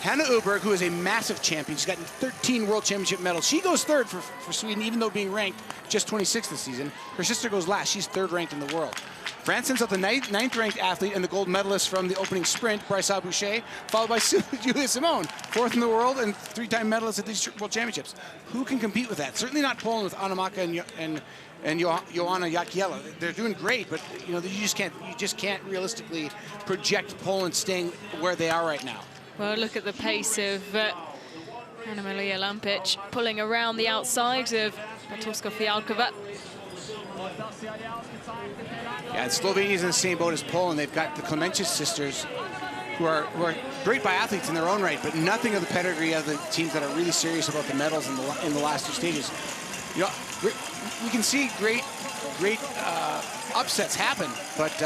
Hanna Öberg, who is a massive champion, she's gotten 13 World Championship medals. She goes 3rd for Sweden, even though being ranked just 26th this season. Her sister goes last. She's 3rd ranked in the world. France sends out the 9th ranked athlete and the gold medalist from the opening sprint, Bryce Boucher, followed by Julia Simone, 4th in the world and 3-time medalist at these World Championships. Who can compete with that? Certainly not Poland with Anamaka and Joanna Jakiela. They're doing great, but you know, you just can't realistically project Poland staying where they are right now. Well, look at the pace of Anna-Maria Lampic pulling around the outside of Bartoszka Fialkova. Yeah, and Slovenia's in the same boat as Poland. They've got the Klemenčić sisters, who are great biathletes in their own right, but nothing of the pedigree of the teams that are really serious about the medals in the last 2 stages. You know, we can see great upsets happen, but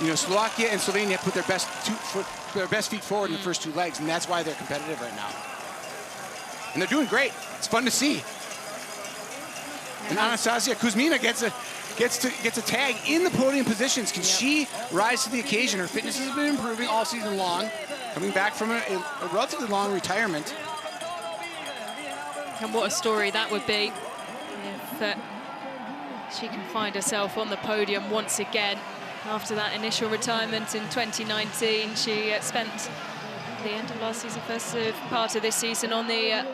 you know, Slovakia and Slovenia put their best feet forward in the first 2 legs, and that's why they're competitive right now. And they're doing great. It's fun to see. And Anastasia Kuzmina gets a tag in the podium positions. Can she rise to the occasion? Her fitness has been improving all season long, coming back from a relatively long retirement. And what a story that would be if she can find herself on the podium once again. After that initial retirement in 2019, she spent the end of last season, first part of this season on the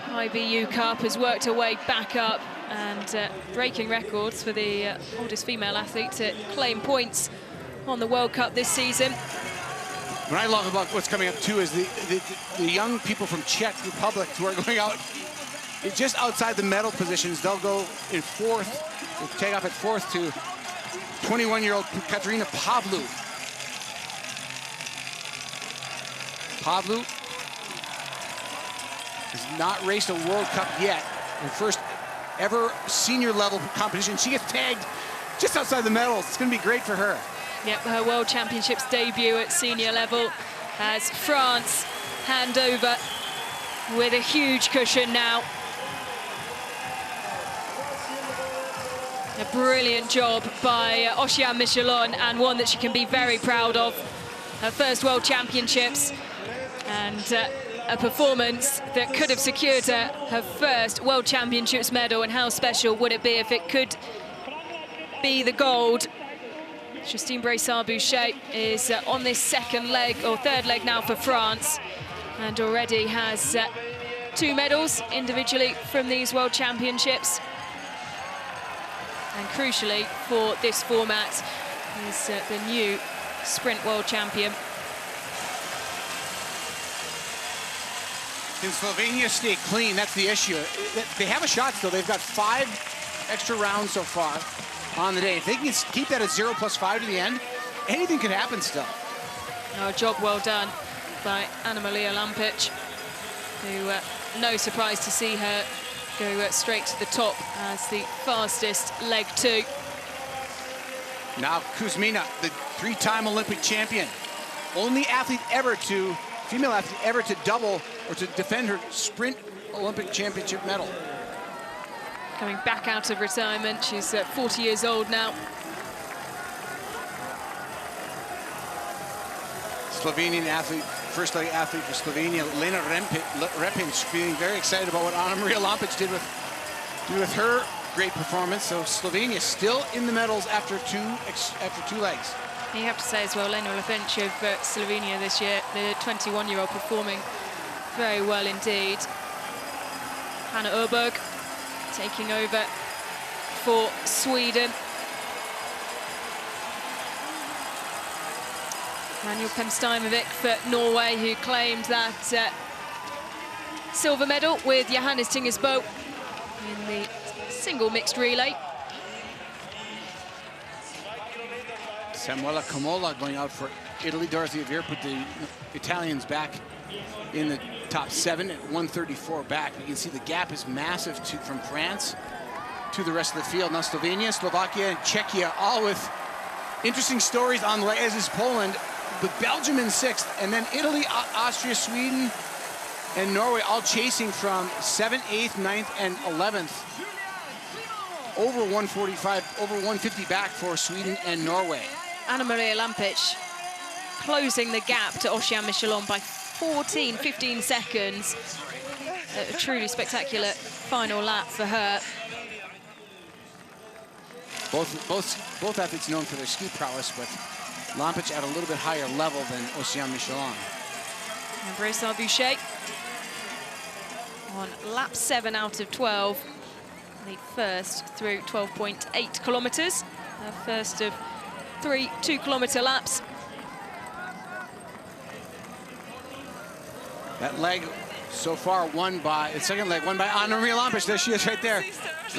IBU Cup, has worked her way back up and breaking records for the oldest female athlete to claim points on the World Cup this season. What I love about what's coming up too is the young people from Czech Republic who are going out just outside the medal positions. They'll go in 4th, they'll take off at 4th to 21-year-old Katarina Pavlu. Pavlu has not raced a World Cup yet. Her first ever senior level competition. She gets tagged just outside the medals. It's going to be great for her. Yep, her World Championships debut at senior level as France hand over with a huge cushion now. A brilliant job by Oceane Michelon, and one that she can be very proud of. Her first World Championships, and a performance that could have secured her first World Championships medal. And how special would it be if it could be the gold? Justine Braissard-Boucher is on this second leg, or third leg now for France, and already has 2 medals individually from these World Championships. And crucially for this format is the new sprint world champion. Can Slovenia stay clean? That's the issue. They have a shot still. They've got 5 extra rounds so far on the day. If they can keep that at 0+5 to the end, anything could happen still. Oh, job well done by Anna-Maria Lampic, who no surprise to see her go straight to the top as the fastest leg 2. Now Kuzmina, the 3-time Olympic champion. Only athlete ever to, female athlete ever to double or to defend her sprint Olympic championship medal. Coming back out of retirement, she's 40 years old now. Slovenian athlete, first leg athlete for Slovenia, Lena Repin, feeling very excited about what Anna-Maria Lampic did with her great performance. So Slovenia still in the medals after two legs. You have to say as well, Lena Repin of Slovenia this year, the 21-year-old, performing very well indeed. Hanna Öberg taking over for Sweden. Manuel Pemsteimovik for Norway, who claimed that silver medal with Johannes Tingesbo in the single mixed relay. Samuela Comola going out for Italy. Dorothea Vier put the Italians back in the top 7 at 134 back. You can see the gap is massive from France to the rest of the field. Now Slovenia, Slovakia, and Czechia, all with interesting stories on the leg, as is Poland, with Belgium in 6th, and then Italy, Austria, Sweden, and Norway all chasing from 7th, 8th, 9th, and 11th. Over 145, over 150 back for Sweden and Norway. Anna-Maria Lampic closing the gap to Oceane Michelon by 15 seconds. A truly spectacular final lap for her. Both athletes known for their ski prowess, but Lampic at a little bit higher level than Oceane Michelon. And Braissard-Boucher on lap 7 out of 12. The first through 12.8 kilometers. Her first of 3 2-kilometer laps. That leg so far won by, the second leg won by Anna-Maria Lampic. There she is right there.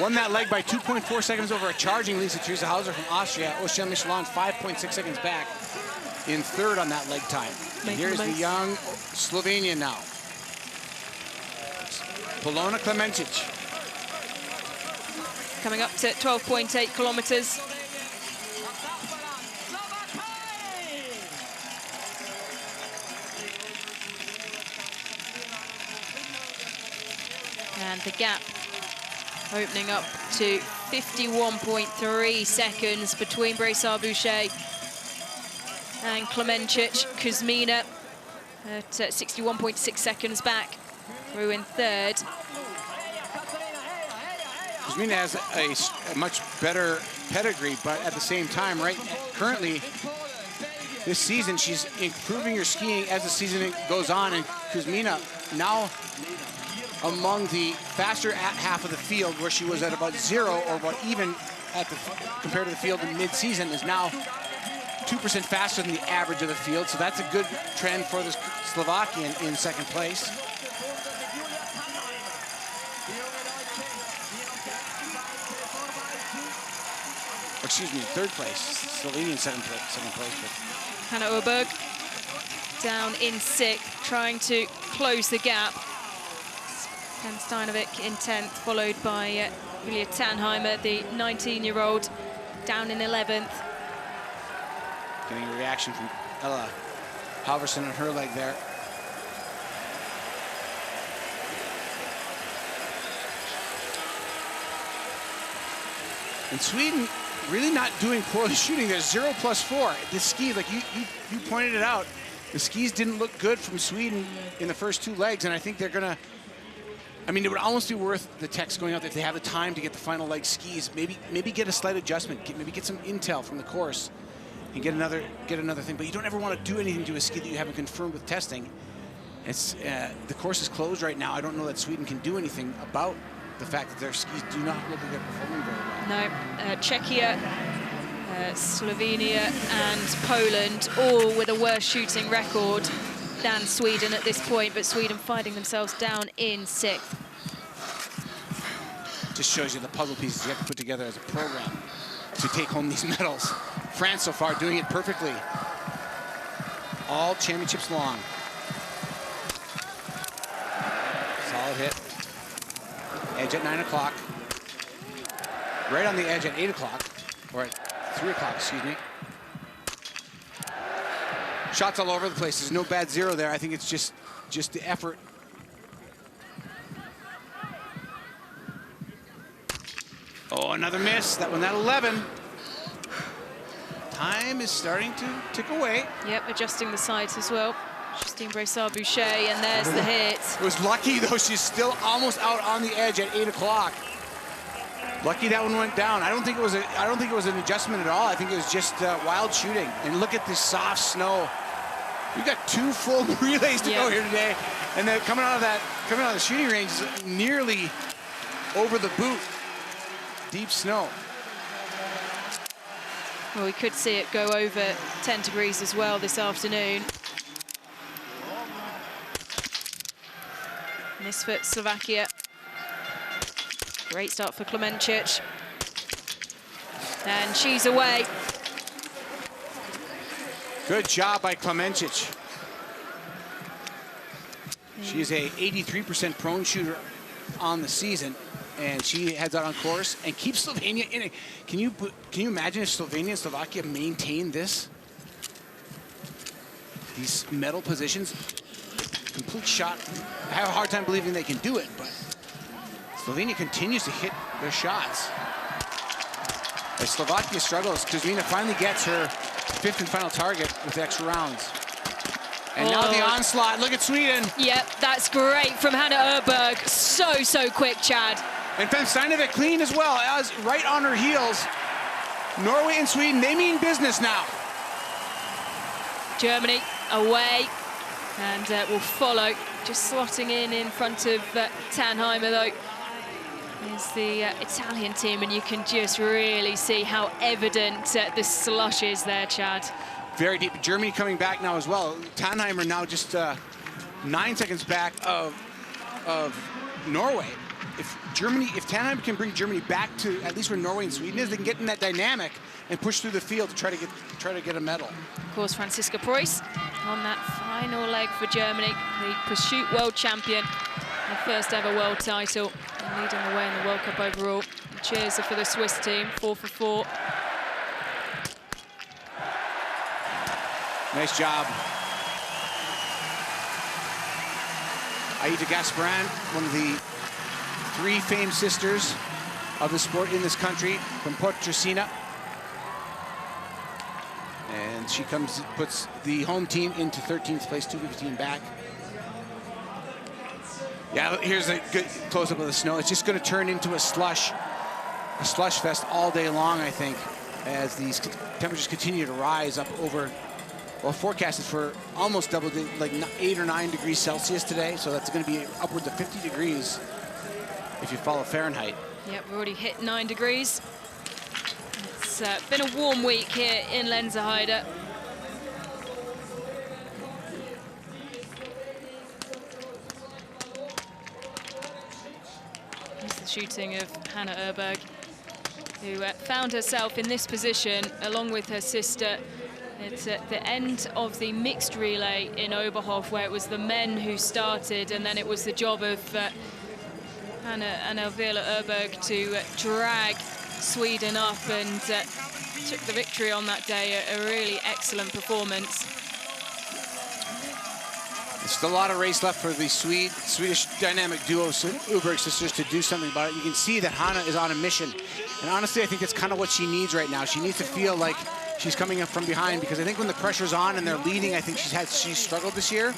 Won that leg by 2.4 seconds over a charging Lisa Theresa Hauser from Austria. Oceane Michelon 5.6 seconds back in 3rd on that leg time. And here's the young Slovenian now. Polona Klemencic. Coming up to 12.8 kilometers. And the gap opening up to 51.3 seconds between Braissard-Boucher and Klemencic. Kuzmina at 61.6 seconds back, through in 3rd. Kuzmina has a much better pedigree, but at the same time, currently this season, she's improving her skiing as the season goes on, and Kuzmina now among the faster half of the field, where she was at about 0 or about even at compared to the field in mid-season, is now 2% faster than the average of the field. So that's a good trend for the Slovakian in 2nd place. Excuse me, 3rd place. Slovenian 2nd place. But Hanna Öberg down in 6th, trying to close the gap. Pemsteinovik in 10th, followed by Julia Tannheimer, the 19-year-old, down in 11th. Getting a reaction from Ella Halverson on her leg there. And Sweden really not doing poorly shooting. There's 0+4. The ski, like you pointed it out, the skis didn't look good from Sweden in the first 2 legs, and I think they're gonna, I mean, it would almost be worth the Techs going out there if they have the time to get the final leg skis. Maybe get a slight adjustment. Maybe get some intel from the course and get another thing. But you don't ever want to do anything to a ski that you haven't confirmed with testing. It's the course is closed right now. I don't know that Sweden can do anything about the fact that their skis do not look like they're performing very well. No, Czechia, Slovenia and Poland all with a worse shooting record than Sweden at this point, but Sweden fighting themselves down in 6th. Just shows you the puzzle pieces you have to put together as a program to take home these medals. France so far doing it perfectly. All championships long. Solid hit. Edge at 9 o'clock. Right on the edge at 8 o'clock, or at 3 o'clock, excuse me. Shots all over the place. There's no bad zero there. I think it's just the effort. Oh, another miss. That one at 11. Time is starting to tick away. Yep, adjusting the sights as well. Justine Brassard-Boucher, and there's the hit. It was lucky, though. She's still almost out on the edge at 8 o'clock. Lucky that one went down. I don't think it was an adjustment at all. I think it was just wild shooting. And look at this soft snow. We've got 2 full relays to go here today, and then coming out of the shooting range is nearly over the boot. Deep snow. Well, we could see it go over 10 degrees as well this afternoon. Miss for Slovakia. Great start for Klemencic. And she's away. Good job by Klemencic. She is a 83% prone shooter on the season, and she heads out on course and keeps Slovenia in it. Can you imagine if Slovenia and Slovakia maintain these medal positions? Complete shot. I have a hard time believing they can do it, but Slovenia continues to hit their shots. As Slovakia struggles, Kuzmina finally gets her 5th and final target with extra rounds. And now the onslaught. Look at Sweden. Yep, that's great from Hanna Öberg. So quick, Chad. And Femsteinovik clean as well, as right on her heels. Norway and Sweden, they mean business now. Germany away, and will follow. Just slotting in front of Tannheimer, though, is the Italian team, and you can just really see how evident the slush is there, Chad. Very deep. Germany coming back now as well. Tannheimer now just 9 seconds back of Norway. If Tannheimer can bring Germany back to at least where Norway and Sweden is, they can get in that dynamic and push through the field to try to get a medal. Of course, Franziska Preuss on that final leg for Germany, the Pursuit World Champion, the first ever world title, and leading the way in the World Cup overall. And cheers for the Swiss team, 4 for 4. Nice job. Aida Gasparin, one of the 3 famed sisters of the sport in this country, from Pontresina. And she puts the home team into 13th place, 215 back. Yeah, here's a good close-up of the snow. It's just going to turn into a slush fest all day long, I think, as these temperatures continue to rise up over, well, forecasted for almost double, like 8 or 9 degrees Celsius today. So that's going to be upwards of 50 degrees if you follow Fahrenheit. Yep, we've already hit 9 degrees. It's been a warm week here in Lenzerheide. Here's the shooting of Hanna Öberg, who found herself in this position along with her sister. It's at the end of the mixed relay in Oberhof, where it was the men who started, and then it was the job of Hanna-Elvira Öberg to drag Sweden up, and took the victory on that day. A really excellent performance. There's still a lot of race left for the Swedish dynamic duo Uberg sisters to do something about it. You can see that Hanna is on a mission. And honestly, I think that's kind of what she needs right now. She needs to feel like she's coming up from behind, because I think when the pressure's on and they're leading, I think she's struggled this year.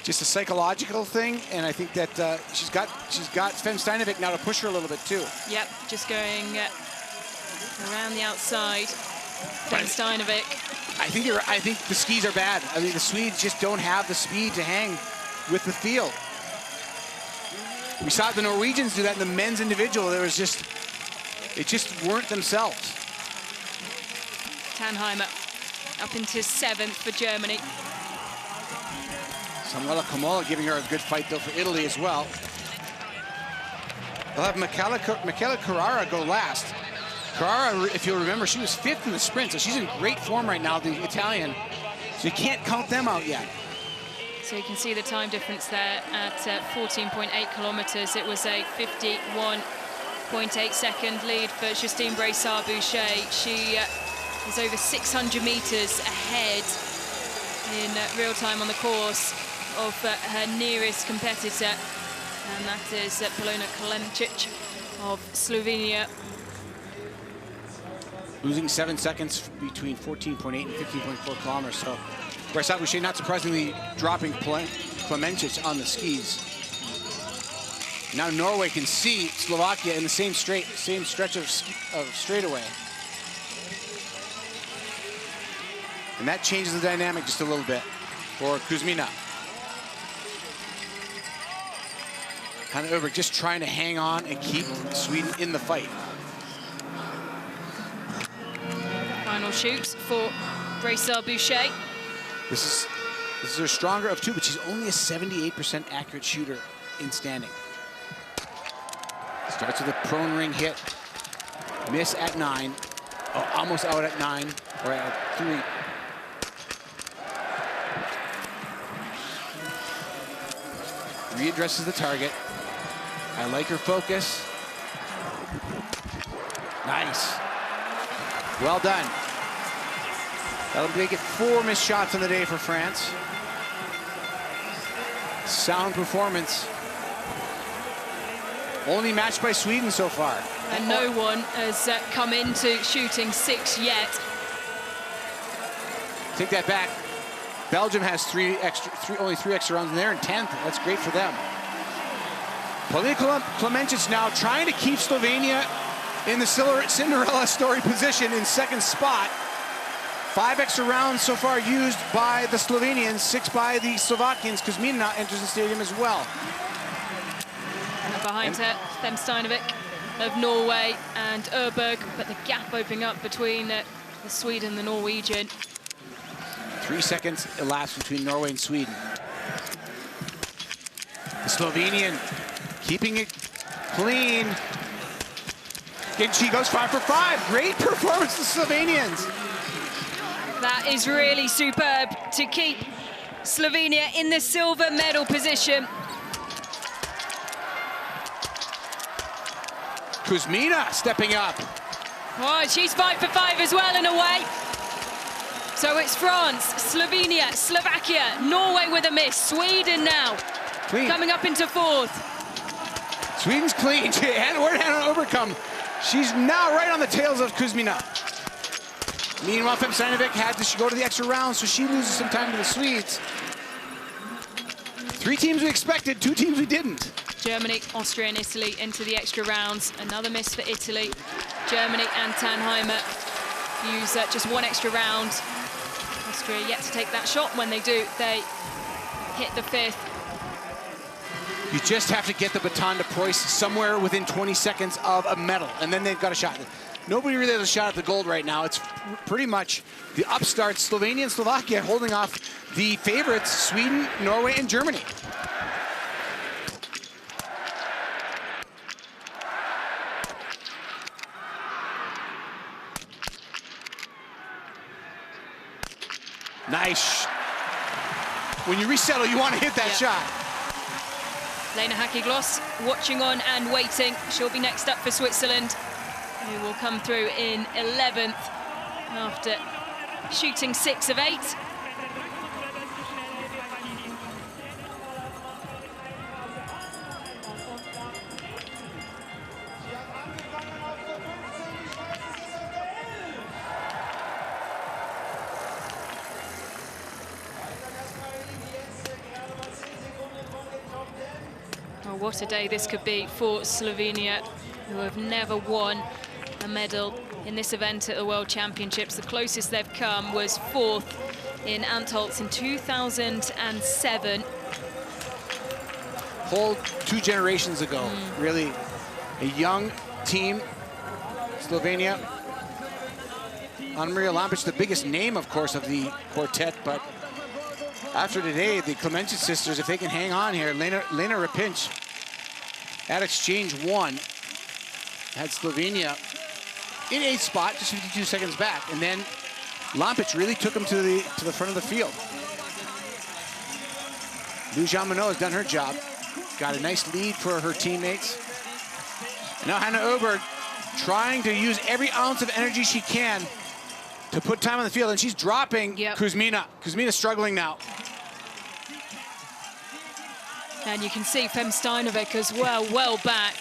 Just a psychological thing, and I think that she's got Fem Steinovic now to push her a little bit too. Yep, just going around the outside. Fem Steinovic. I think the skis are bad. I mean, the Swedes just don't have the speed to hang with the field. We saw the Norwegians do that in the men's individual. They just weren't themselves. Tannheimer up into 7th for Germany. Salmela Kamola giving her a good fight, though, for Italy as well. They'll have Michela Carrara go last. Carrara, if you'll remember, she was 5th in the sprint, so she's in great form right now, the Italian. So you can't count them out yet. So you can see the time difference there at 14.8 kilometers. It was a 51.8 second lead for Justine Braissard-Boucher. She is over 600 meters ahead in real time on the course of her nearest competitor, and that is Polona Kalemčić of Slovenia. Losing 7 seconds between 14.8 and 15.4 kilometers. So Braissard-Boucher, not surprisingly, dropping Kalemčić on the skis. Now Norway can see Slovakia in the same stretch of straightaway. And that changes the dynamic just a little bit for Kuzmina. Hanna Uberg just trying to hang on and keep Sweden in the fight. Final shoot for Braissard-Boucher. This is her stronger of two, but she's only a 78% accurate shooter in standing. Starts with a prone ring hit. Miss at 9. Oh, almost out at 9 or at 3. Readdresses the target. I like her focus. Nice. Well done. That'll make it 4 missed shots on the day for France. Sound performance. Only matched by Sweden so far. And no one has come into shooting 6 yet. Take that back. Belgium has only 3 extra rounds, and they're in 10th. That's great for them. Polina Kalemčić now trying to keep Slovenia in the Cinderella story position in 2nd spot. 5 extra rounds so far used by the Slovenians, 6 by the Slovakians. Kuzmina enters the stadium as well. And behind her, Fem Steinovic of Norway and Uberg, but the gap opening up between the Swede and the Norwegian. 3 seconds elapsed between Norway and Sweden. The Slovenian keeping it clean. And she goes 5 for 5. Great performance, the Slovenians. That is really superb to keep Slovenia in the silver medal position. Kuzmina stepping up. Oh, she's 5 for 5 as well in a way. So it's France, Slovenia, Slovakia, Norway with a miss, Sweden now Clean. Coming up into 4th. Sweden's clean. Where'd Hanna Uberg come? She's now right on the tails of Kuzmina. Meanwhile, Fem Steinovic had to go to the extra round, so she loses some time to the Swedes. 3 teams we expected, 2 teams we didn't. Germany, Austria and Italy into the extra rounds. Another miss for Italy. Germany and Tannheimer use just 1 extra round. Austria yet to take that shot. When they do, they hit the 5th. You just have to get the baton to Preuss somewhere within 20 seconds of a medal, and then they've got a shot. Nobody really has a shot at the gold right now. It's pretty much the upstarts, Slovenia and Slovakia, holding off the favorites, Sweden, Norway, and Germany. Nice. When you resettle, you want to hit that shot. Lena Häcki-Gloss watching on and waiting. She'll be next up for Switzerland, who will come through in 11th after shooting 6 of 8. what a day this could be for Slovenia, who have never won a medal in this event at the World Championships. The closest they've come was 4th in Antholz in 2007. Whole 2 generations ago, really a young team, Slovenia. Anna-Maria Lampic, the biggest name, of course, of the quartet, but after today, the Klemenčić sisters, if they can hang on here, Lena Rapinč at exchange 1 had Slovenia in 8th spot, just 52 seconds back, and then Lampic really took them to the front of the field. Liu Jiaminou has done her job, got a nice lead for her teammates. And now Hanna Öberg trying to use every ounce of energy she can to put time on the field, and she's dropping Kuzmina. Kuzmina's struggling now. And you can see Fem Steinevik as well back.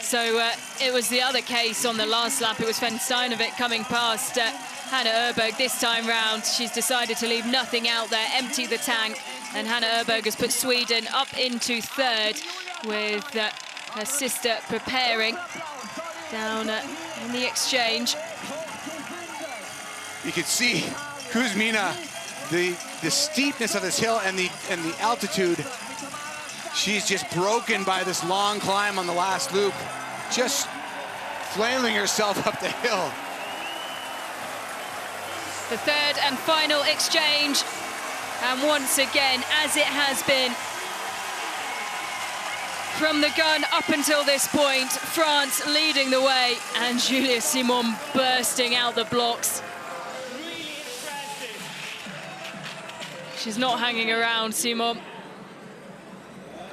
So it was the other case on the last lap. It was Fem Steinevik coming past Hanna Öberg. This time round, she's decided to leave nothing out there, empty the tank, and Hanna Öberg has put Sweden up into 3rd with her sister preparing down in the exchange. You can see Kuzmina, the steepness of this hill and the altitude. She's just broken by this long climb on the last loop, just flailing herself up the hill. The 3rd and final exchange, and once again, as it has been from the gun up until this point, France leading the way, and Julia Simon bursting out the blocks. She's not hanging around, Simon.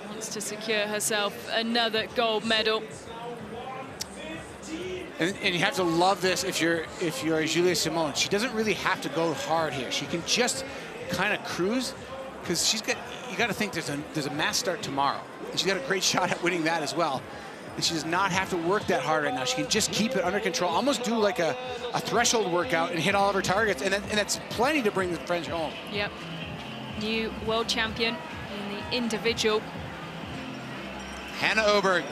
Wants to secure herself another gold medal. And you have to love this if you're Julia Simon. She doesn't really have to go hard here. She can just kind of cruise, because you got to think there's a mass start tomorrow, and she's got a great shot at winning that as well. And she does not have to work that hard right now. She can just keep it under control, almost do like a threshold workout and hit all of her targets, and that's plenty to bring the French home. Yep. New world champion in the individual. Hanna Öberg.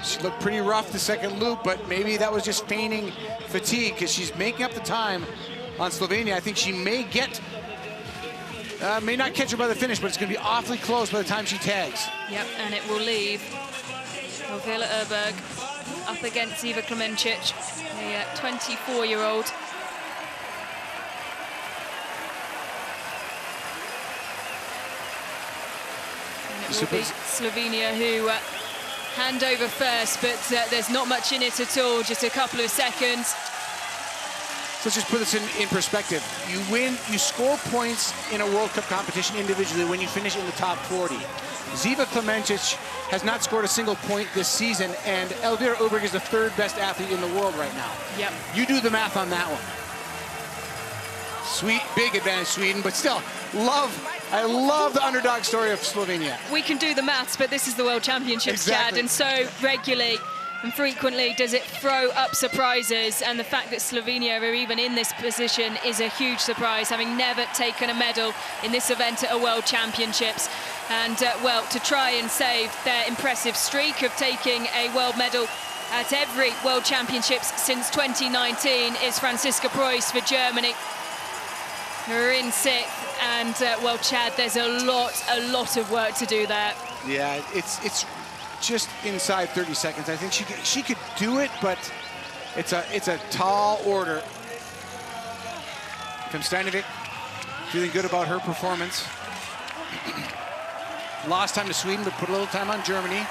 She looked pretty rough the second loop, but maybe that was just feigning fatigue, because she's making up the time on Slovenia. I think she may not catch her by the finish, but it's going to be awfully close by the time she tags. Yep, and it will leave Olivia Öberg up against Iva Klemenčić, a 24-year-old. And it will be Slovenia who hand over first, but there's not much in it at all, just a couple of seconds. Let's just put this in perspective. You score points in a World Cup competition individually when you finish in the top 40. Ziva Klemenčić has not scored a single point this season, and Elvira Öberg is the 3rd best athlete in the world right now. Yep. You do the math on that one. Big advantage Sweden, but still, I love the underdog story of Slovenia. We can do the maths, but this is the World Championships, Exactly. Chad, and so regularly and frequently does it throw up surprises, and the fact that Slovenia are even in this position is a huge surprise, having never taken a medal in this event at a World Championships. And, well, to try and save their impressive streak of taking a world medal at every World Championships since 2019 is Franziska Preuss for Germany, who are in 6th. And, well, Chad, there's a lot of work to do there. Yeah, it's just inside 30 seconds. I think she could do it, but it's a tall order. From Steinevik, feeling good about her performance. Lost time to Sweden, but put a little time on Germany.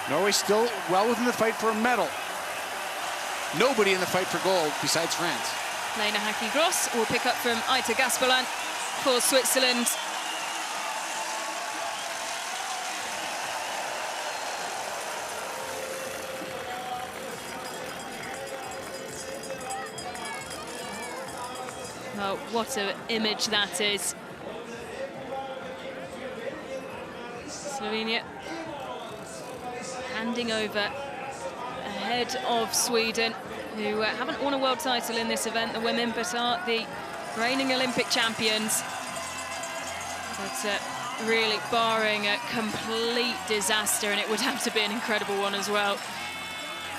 Norway still well within the fight for a medal. Nobody in the fight for gold besides France. Lena Haki-Gross will pick up from Aita Gaspalan for Switzerland. Oh, what an image that is. Slovenia handing over ahead of Sweden, who haven't won a world title in this event, the women, but are the reigning Olympic champions. But really barring a complete disaster, and it would have to be an incredible one as well.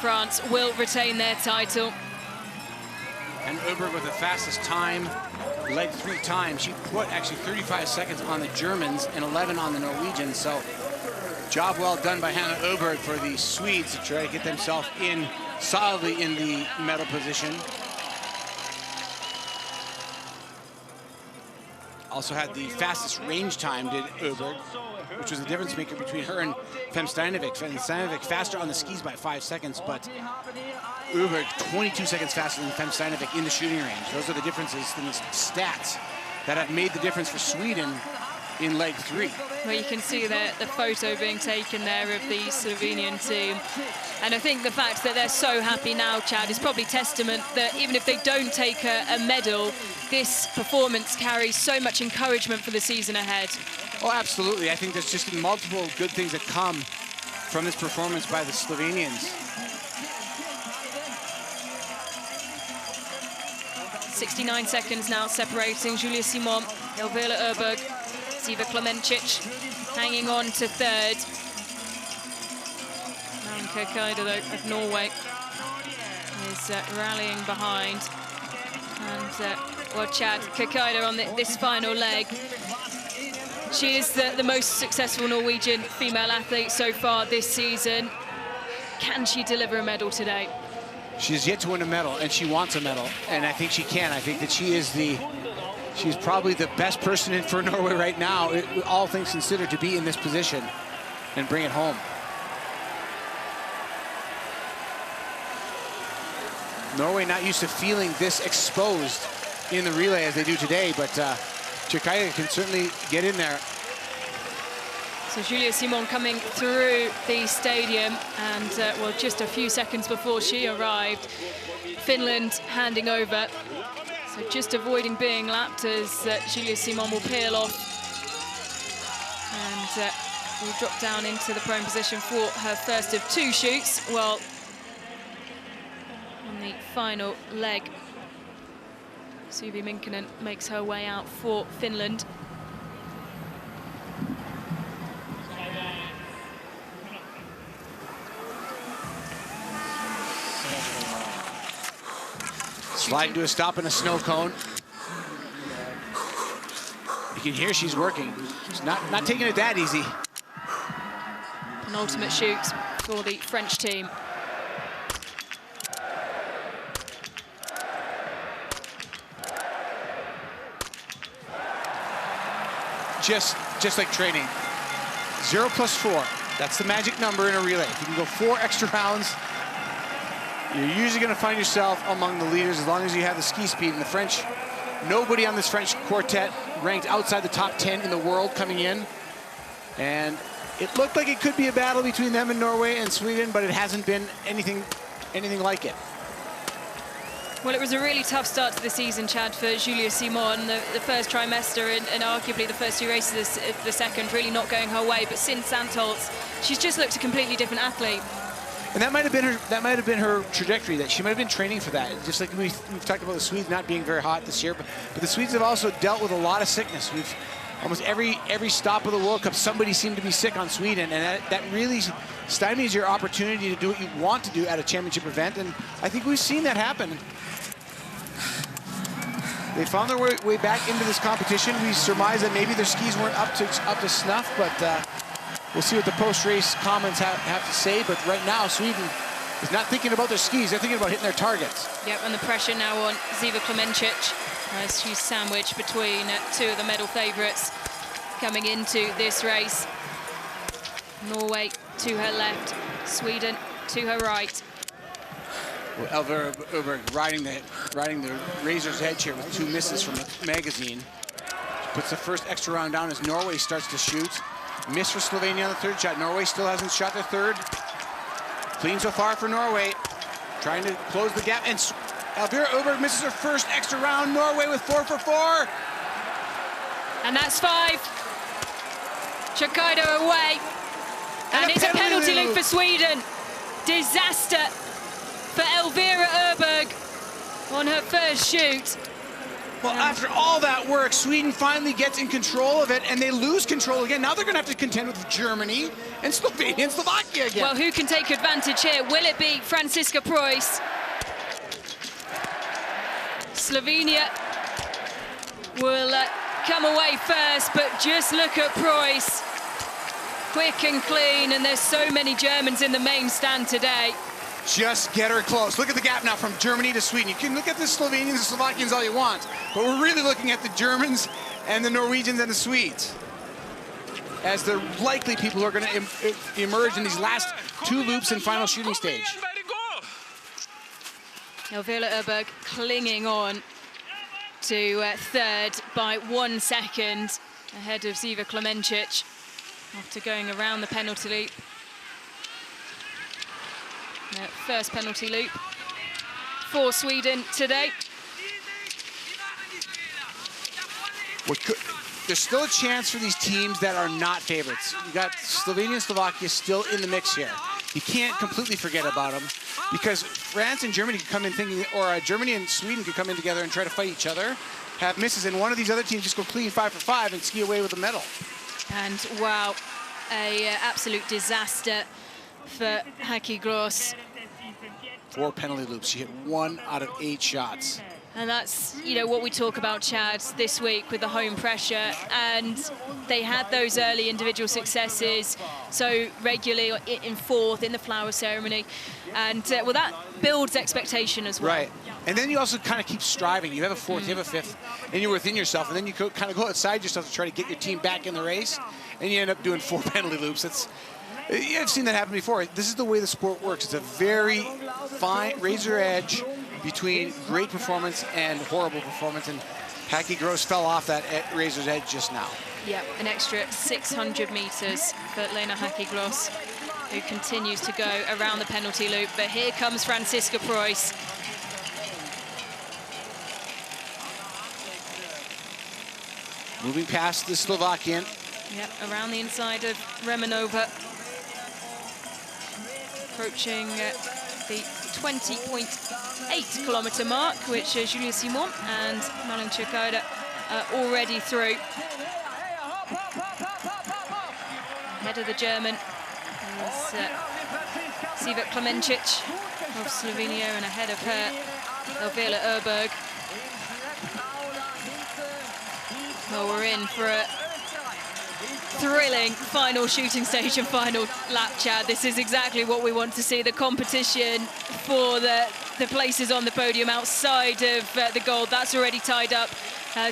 France will retain their title. And Oberg with the fastest time, leg 3 times. She put actually 35 seconds on the Germans and 11 on the Norwegians. So job well done by Hannah Oberg for the Swedes to try to get themselves in solidly in the medal position. Also had the fastest range time, did Oberg, which was the difference maker between her and Femstejnovic. Femstejnovic faster on the skis by 5 seconds, but Oberg 22 seconds faster than Femstejnovic in the shooting range. Those are the differences in the stats that have made the difference for Sweden in leg 3. Well, you can see the photo being taken there of the Slovenian team. And I think the fact that they're so happy now, Chad, is probably testament that even if they don't take a medal, this performance carries so much encouragement for the season ahead. Oh, absolutely. I think there's just multiple good things that come from this performance by the Slovenians. 69 seconds now separating Julia Simon, Elvira Oberg, Ziva Klemencic hanging on to third. And Kirkeide, though, of Norway is rallying behind. And, well, Chad, Kirkeide on this final leg. She is the most successful Norwegian female athlete so far this season. Can she deliver a medal today? She's yet to win a medal, and she wants a medal, and I think she can. I think that she's probably the best person for Norway right now, all things considered, to be in this position and bring it home. Norway not used to feeling this exposed in the relay as they do today, but Kirkeide can certainly get in there. So Julia Simon coming through the stadium, and well, just a few seconds before she arrived, Finland handing over. So just avoiding being lapped as Julia Simon will peel off and will drop down into the prone position for her first of 2 shoots. Well, on the final leg, Suvi Minkkinen makes her way out for Finland. Sliding to a stop in a snow cone. You can hear she's working. She's not taking it that easy. An ultimate shoot for the French team. Just like training. 0 plus 4. That's the magic number in a relay. If you can go 4 extra rounds, you're usually going to find yourself among the leaders as long as you have the ski speed. And the French, nobody on this French quartet ranked outside the top 10 in the world coming in. And it looked like it could be a battle between them and Norway and Sweden, but it hasn't been anything like it. Well, it was a really tough start to the season, Chad, for Julia Simon. The first trimester and arguably the first 2 races of the second really not going her way. But since Sandholz, she's just looked a completely different athlete. And that might have been her trajectory. That she might have been training for that. Just like we've talked about the Swedes not being very hot this year, but the Swedes have also dealt with a lot of sickness. We've almost every stop of the World Cup, somebody seemed to be sick on Sweden, and that really stymies your opportunity to do what you want to do at a championship event. And I think we've seen that happen. They found their way back into this competition. We surmise that maybe their skis weren't up to snuff, but we'll see what the post-race comments have to say. But right now, Sweden is not thinking about their skis. They're thinking about hitting their targets. Yep, and the pressure now on Ziva Klemencic as she's sandwiched between 2 of the medal favourites coming into this race. Norway to her left, Sweden to her right. Well, Elvira Oberg riding the razor's edge here with 2 misses from the magazine. She puts the first extra round down as Norway starts to shoot. Miss for Slovenia on the 3rd shot. Norway still hasn't shot their 3rd. Clean so far for Norway. Trying to close the gap. And Elvira Oberg misses her first extra round. Norway with 4 for 4. And that's 5. Kirkeide away. And it's a penalty loop for Sweden. Disaster for Elvira Oberg on her first shoot. Well, after all that work, Sweden finally gets in control of it, and they lose control again. Now they're going to have to contend with Germany and Slovenia and Slovakia again. Well, who can take advantage here? Will it be Franziska Preuss? Slovenia will come away first, but just look at Preuss. Quick and clean, and there's so many Germans in the main stand today. Just get her close. Look at the gap now from Germany to Sweden. You can look at the Slovenians and Slovakians all you want, but we're really looking at the Germans and the Norwegians and the Swedes as the likely people who are going to emerge in these last 2 loops and final shooting stage. Elvira Öberg clinging on to third by 1 second ahead of Ziva Klemencic after going around the penalty loop. First penalty loop for Sweden today. There's still a chance for these teams that are not favorites. You got Slovenia and Slovakia still in the mix here. You can't completely forget about them because France and Germany could come in thinking, or Germany and Sweden could come in together and try to fight each other, have misses, and one of these other teams just go clean 5 for 5 and ski away with a medal. And wow, a absolute disaster for Haki Gross. 4 penalty loops. She hit 1 out of 8 shots. And that's, you know, what we talk about, Chad, this week with the home pressure. And they had those early individual successes so regularly in 4th in the flower ceremony. And, well, that builds expectation as well. Right. And then you also kind of keep striving. You have a 4th, you have a 5th, and you're within yourself. And then you kind of go outside yourself to try to get your team back in the race. And you end up doing 4 penalty loops. I've seen that happen before. This is the way the sport works. It's a very fine razor edge between great performance and horrible performance, and Haki Gross fell off that razor's edge just now. Yeah, an extra 600 meters for Lena Haki Gross, who continues to go around the penalty loop. But here comes Franziska Preuss. Moving past the Slovakian. Yep, around the inside of Remenova. Approaching the 20.8 kilometer mark, which Julia Simon and Malin Chikada are already through. Ahead of the German is Ziva Klemencic of Slovenia, and ahead of her, Elvira Öberg. Well, we're in for a thrilling final shooting stage and final lap, Chad. This is exactly what we want to see. The competition for the places on the podium outside of the gold, that's already tied up.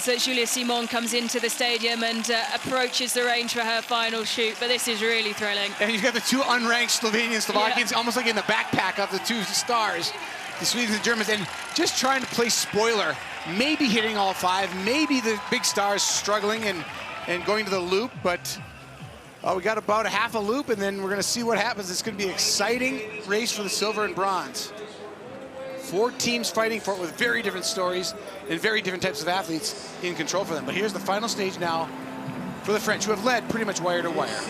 So Julia Simon comes into the stadium and approaches the range for her final shoot. But this is really thrilling. And you've got the 2 unranked Slovenian Slovakians, almost like in the backpack of the 2 stars, the Swedes and Germans, and just trying to play spoiler. Maybe hitting all 5, maybe the big stars struggling and going to the loop, but we got about a half a loop, and then we're going to see what happens. It's going to be an exciting race for the silver and bronze. 4 teams fighting for it with very different stories and very different types of athletes in control for them. But here's the final stage now for the French, who have led pretty much wire to wire.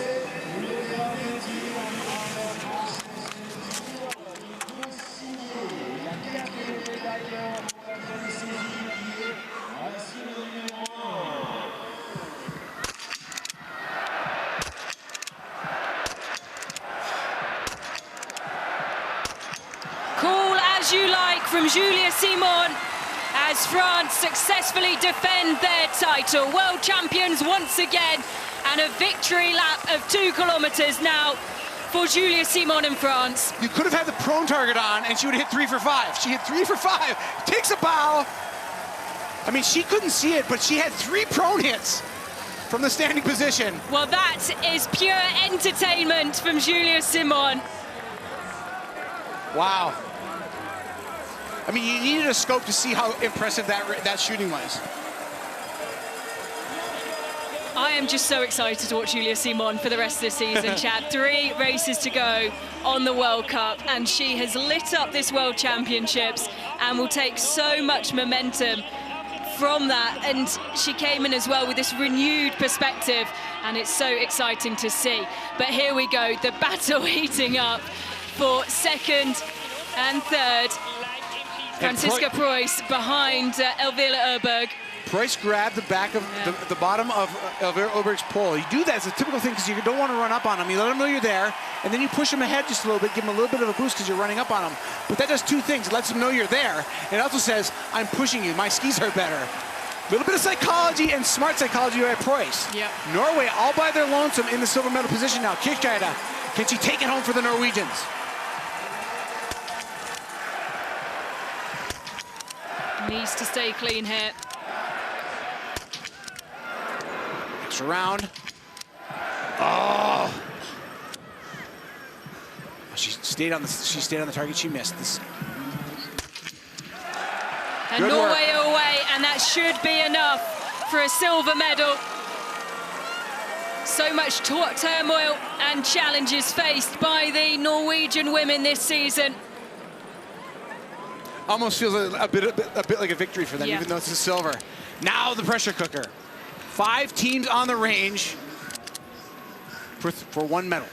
You like from Julia Simon as France successfully defend their title. World champions once again, and a victory lap of 2 kilometers now for Julia Simon in France. You could have had the prone target on and she would have hit 3 for 5. She hit 3 for 5, takes a bow. I mean, she couldn't see it, but she had 3 prone hits from the standing position. Well, that is pure entertainment from Julia Simon. Wow. I mean, you needed a scope to see how impressive that shooting was. I am just so excited to watch Julia Simon for the rest of the season, Chad. 3 races to go on the World Cup, and she has lit up this World Championships and will take so much momentum from that. And she came in as well with this renewed perspective, and it's so exciting to see. But here we go, the battle heating up for 2nd and 3rd. Franziska Preuss behind Elvira Öberg. Price grabbed the back of the bottom of Oberg's pole. You do that as a typical thing because you don't want to run up on him. You let him know you're there, and then you push him ahead just a little bit, give him a little bit of a boost because you're running up on him. But that does two things. It lets him know you're there, and it also says, I'm pushing you. My skis are better. A little bit of psychology and smart psychology by Price. Yep. Norway all by their lonesome in the silver medal position now. Kirkeide, can she take it home for the Norwegians? Needs to stay clean here. Extra round. Oh! She stayed on the target. She missed this. And Good Norway work. away, and that should be enough for a silver medal. So much turmoil and challenges faced by the Norwegian women this season. Almost feels a bit like a victory for them, even though it's a silver. Now the pressure cooker. 5 teams on the range for 1 medal.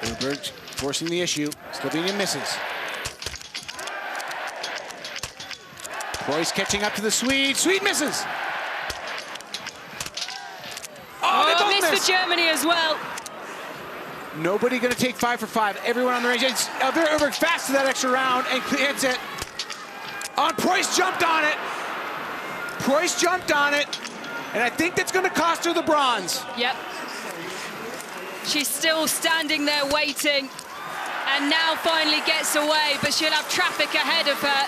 Oberg forcing the issue. Slovenia misses. Preuss catching up to the Swede. Swede misses. Oh, they both missed for Germany as well. Nobody going to take 5 for 5. Everyone on the range. Oberg fast to that extra round and hits it. Preuss jumped on it. Preuss jumped on it. And I think that's going to cost her the bronze. Yep. She's still standing there waiting. And now finally gets away, but she'll have traffic ahead of her.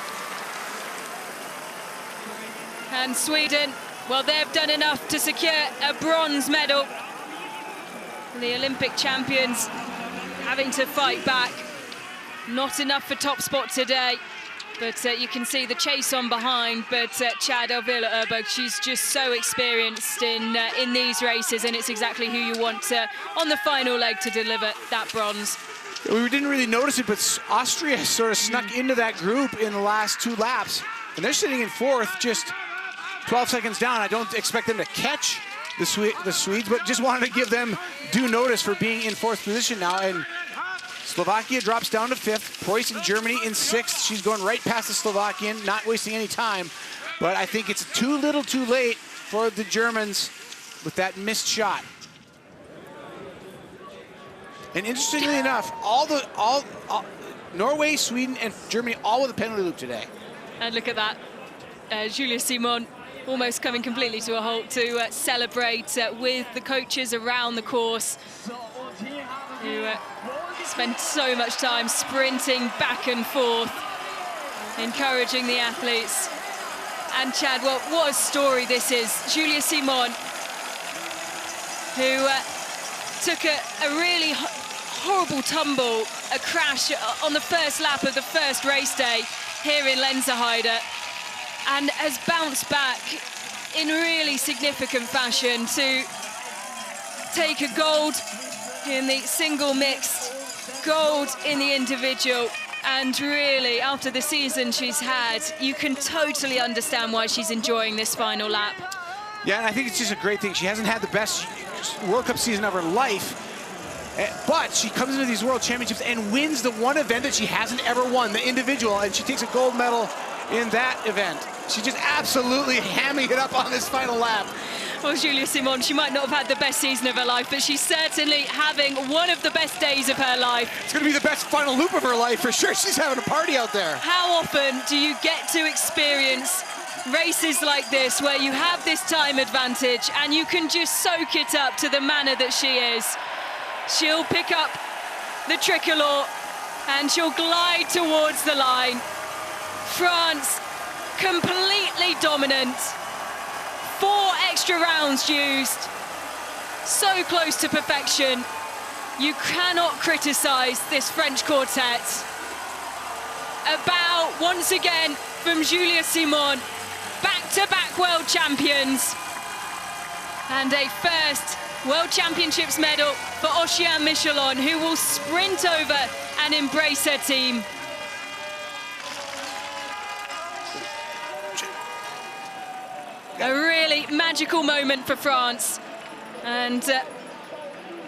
And Sweden, well, they've done enough to secure a bronze medal. The Olympic champions having to fight back. Not enough for top spot today, but you can see the chase on behind. But Chad Oberg, she's just so experienced in these races, and it's exactly who you want on the final leg to deliver that bronze. We didn't really notice it, but Austria sort of snuck into that group in the last 2 laps, and they're sitting in 4th, just 12 seconds down. I don't expect them to catch the Swedes, but just wanted to give them due notice for being in 4th position now. And Slovakia drops down to 5th. Preuss in Germany in 6th. She's going right past the Slovakian, not wasting any time. But I think it's too little too late for the Germans with that missed shot. And interestingly enough, all Norway, Sweden, and Germany all with a penalty loop today. And look at that. Julia Simon almost coming completely to a halt to celebrate with the coaches around the course who spend so much time sprinting back and forth, encouraging the athletes. And Chad, well, what a story this is. Julia Simon, who took a really horrible tumble, a crash on the first lap of the first race day here in Lenzerheide, and has bounced back in really significant fashion to take a gold in the single mixed, gold in the individual. And really, after the season she's had, you can totally understand why she's enjoying this final lap. Yeah, and I think it's just a great thing. She hasn't had the best World Cup season of her life, but she comes into these World Championships and wins the one event that she hasn't ever won, the individual, and she takes a gold medal in that event. She just absolutely hamming it up on this final lap. Well, Julia Simon, she might not have had the best season of her life, but she's certainly having one of the best days of her life. It's going to be the best final loop of her life, for sure. She's having a party out there. How often do you get to experience races like this, where you have this time advantage and you can just soak it up to the manner that she is? She'll pick up the tricolor and she'll glide towards the line. France, completely dominant. 4 extra rounds used. So close to perfection. You cannot criticize this French quartet. A bow once again from Julia Simon. Back-to-back world champions. And a first World Championships medal for Oceane Michelon, who will sprint over and embrace her team. A really magical moment for France, and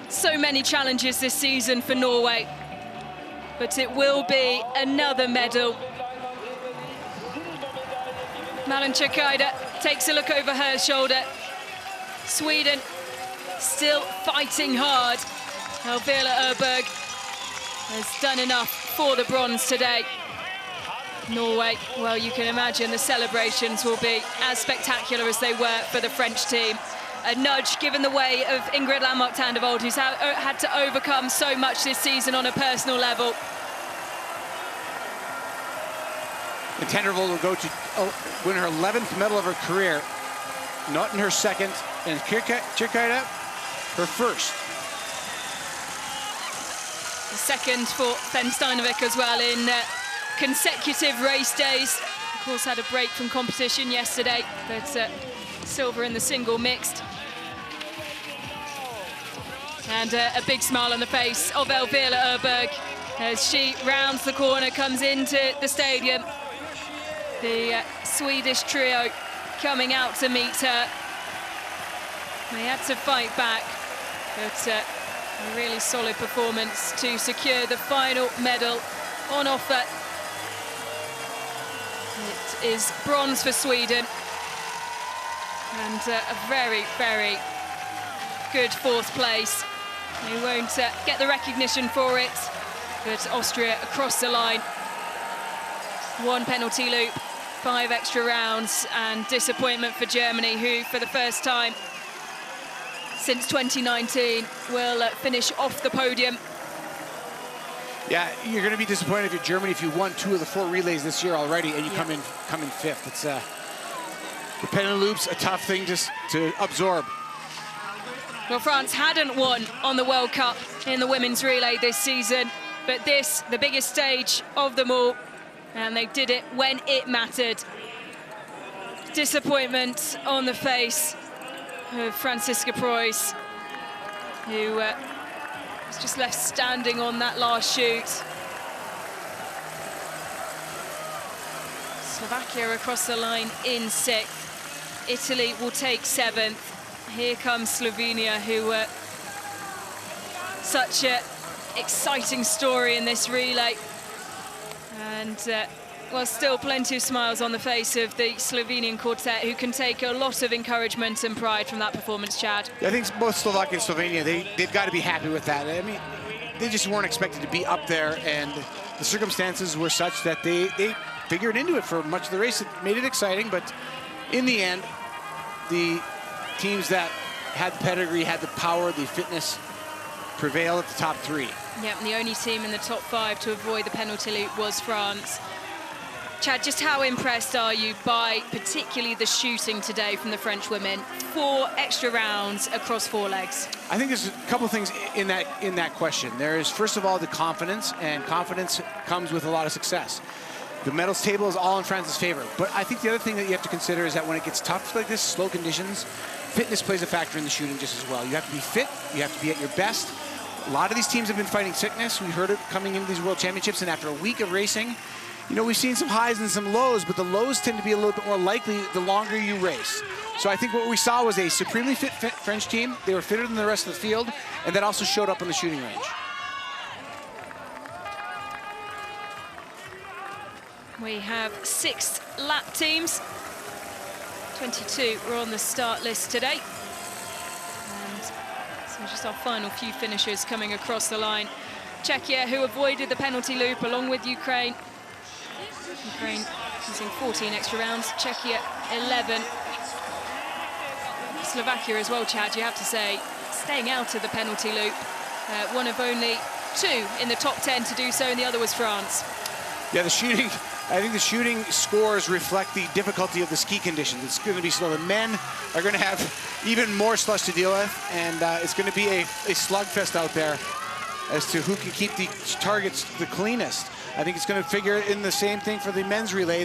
so many challenges this season for Norway, but it will be another medal Lenzerheide takes a look over her shoulder. Sweden still fighting hard. Ellard has done enough for the bronze today. Norway, well, you can imagine the celebrations will be as spectacular as they were for the French team. A nudge given the way of Ingrid Landmark Tandevold, who's had to overcome so much this season on a personal level. And Tandevold will go to win her 11th medal of her career, not in her second, and Lenzerheide, her first. The second for Ben Steinovik as well in consecutive race days. Of course, had a break from competition yesterday, but silver in the single mixed. And a big smile on the face of Ellard as she rounds the corner, comes into the stadium. The Swedish trio coming out to meet her. They had to fight back, but a really solid performance to secure the final medal on offer. It is bronze for Sweden, and a very, very good fourth place. They won't get the recognition for it, but Austria across the line. 1 penalty loop, 5 extra rounds, and disappointment for Germany, who for the first time since 2019 will finish off the podium. Yeah, you're going to be disappointed if you're Germany if you won 2 of the 4 relays this year already and you come in 5th. It's the penalty loop's a tough thing to absorb. Well, France hadn't won on the World Cup in the women's relay this season, but this, the biggest stage of them all, and they did it when it mattered. Disappointment on the face of Franziska Preuss, who was just left standing on that last shoot. Slovakia across the line in 6th. Italy will take 7th. Here comes Slovenia, who were such an exciting story in this relay. And well, still plenty of smiles on the face of the Slovenian quartet, who can take a lot of encouragement and pride from that performance, Chad. Yeah, I think both Slovakia and Slovenia, they've got to be happy with that. I mean, they just weren't expected to be up there, and the circumstances were such that they figured into it for much of the race. It made it exciting, but in the end, the teams that had the pedigree, had the power, the fitness, prevail at the top 3. Yeah, and the only team in the top 5 to avoid the penalty loop was France. Chad, just how impressed are you by particularly the shooting today from the French women? 4 extra rounds across 4 legs. I think there's a couple things in that question. There is, first of all, the confidence, and confidence comes with a lot of success. The medals table is all in France's favor. But I think the other thing that you have to consider is that when it gets tough like this, slow conditions, fitness plays a factor in the shooting just as well. You have to be fit, you have to be at your best. A lot of these teams have been fighting sickness. We heard it coming into these World Championships, and after a week of racing, you know, we've seen some highs and some lows, but the lows tend to be a little bit more likely the longer you race. So I think what we saw was a supremely fit French team. They were fitter than the rest of the field, and that also showed up on the shooting range. We have 6 lap teams. 22 were on the start list today. And so just our final few finishers coming across the line. Czechia, who avoided the penalty loop along with Ukraine. Ukraine using 14 extra rounds, Czechia 11. Slovakia as well, Chad, you have to say, staying out of the penalty loop. One of only 2 in the top 10 to do so, and the other was France. Yeah, the shooting, I think the shooting scores reflect the difficulty of the ski conditions. It's going to be slow. The men are going to have even more slush to deal with, and it's going to be a slugfest out there as to who can keep the targets the cleanest. I think it's going to figure in the same thing for the men's relay.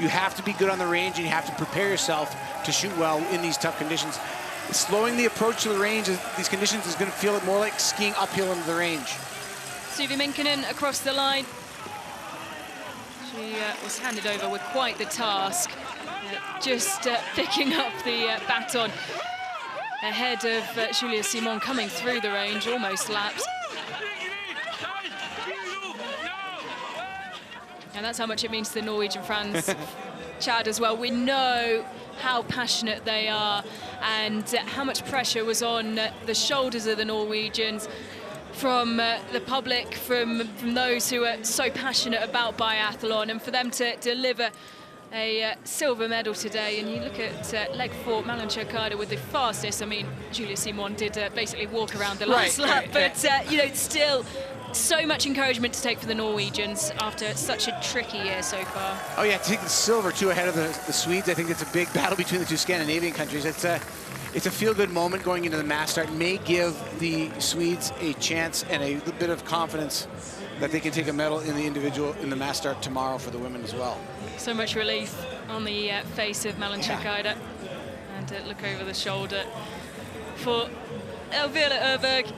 You have to be good on the range, and you have to prepare yourself to shoot well in these tough conditions. Slowing the approach to the range in these conditions is going to feel it more like skiing uphill into the range. Suvi Minkkinen across the line. She was handed over with quite the task, just picking up the baton ahead of Julia Simon coming through the range, almost lapped. And that's how much it means to the Norwegian fans Chad as well. We know how passionate they are and how much pressure was on the shoulders of the Norwegians from the public, from those who are so passionate about biathlon, and for them to deliver a silver medal today. And you look at leg 4, Lenzerheide with the fastest. I mean, Julia Simon did basically walk around the last lap, but you know, still so much encouragement to take for the Norwegians after such a tricky year so far. Oh yeah, to take the silver too ahead of the Swedes. I think it's a big battle between the two Scandinavian countries. It's a feel-good moment going into the mass start. May give the Swedes a chance and a little bit of confidence that they can take a medal in the mass start tomorrow for the women as well. So much relief on the face of Lenzerheide. Yeah. And look over the shoulder for Ellard.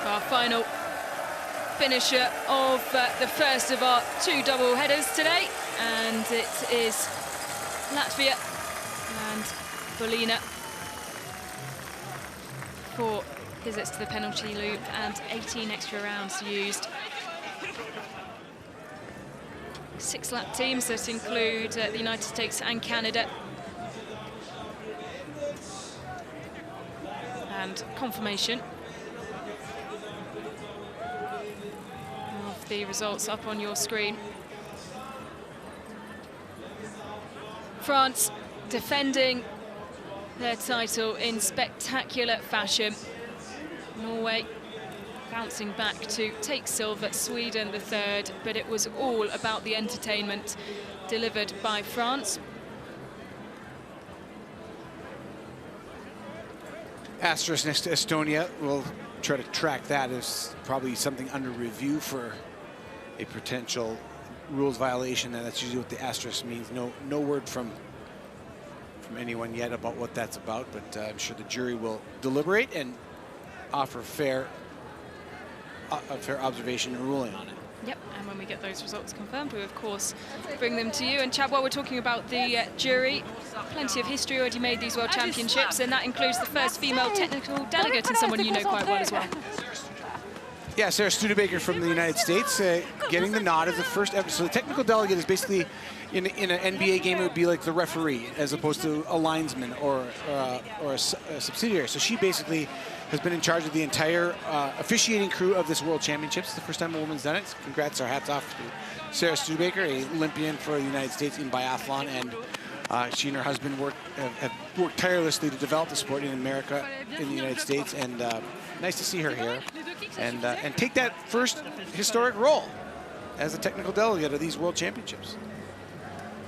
Our final finisher of the first of our 2 double headers today, and it is Latvia and Bolina. 4 visits to the penalty loop and 18 extra rounds used. 6-lap teams that include the United States and Canada. And confirmation of the results up on your screen. France defending their title in spectacular fashion. Norway bouncing back to take silver, Sweden the third, but it was all about the entertainment delivered by France. Asterisk next to Estonia. We'll try to track that as probably something under review for a potential rules violation, and that's usually what the asterisk means. No word from anyone yet about what that's about, but I'm sure the jury will deliberate and offer a fair observation and ruling on it. Yep, and when we get those results confirmed, we of course bring them to you. And Chad, while we're talking about the jury, plenty of history already made these World Championships, and that includes the first female technical delegate and someone you know quite well as well. Yeah, Sarah Studebaker from the United States getting the nod as the first ever. So the technical delegate is basically, in an NBA game, it would be like the referee as opposed to a linesman or a subsidiary. So she basically has been in charge of the entire officiating crew of this World Championships. It's the first time a woman's done it. Congrats, our hats off to Sarah Studebaker, an Olympian for the United States in biathlon, and she and her husband have worked tirelessly to develop the sport in America, in the United States, and nice to see her here and take that first historic role as a technical delegate of these World Championships.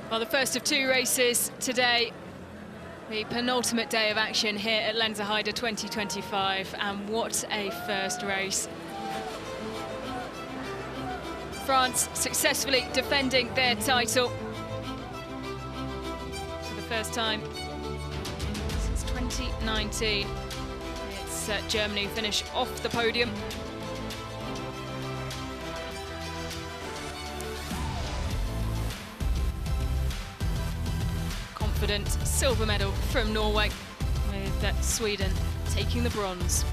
Well, the first of 2 races today, the penultimate day of action here at Lenzerheide 2025, and what a first race. France successfully defending their title for the first time since 2019. It's Germany who finish off the podium. Confident silver medal from Norway, with Sweden taking the bronze.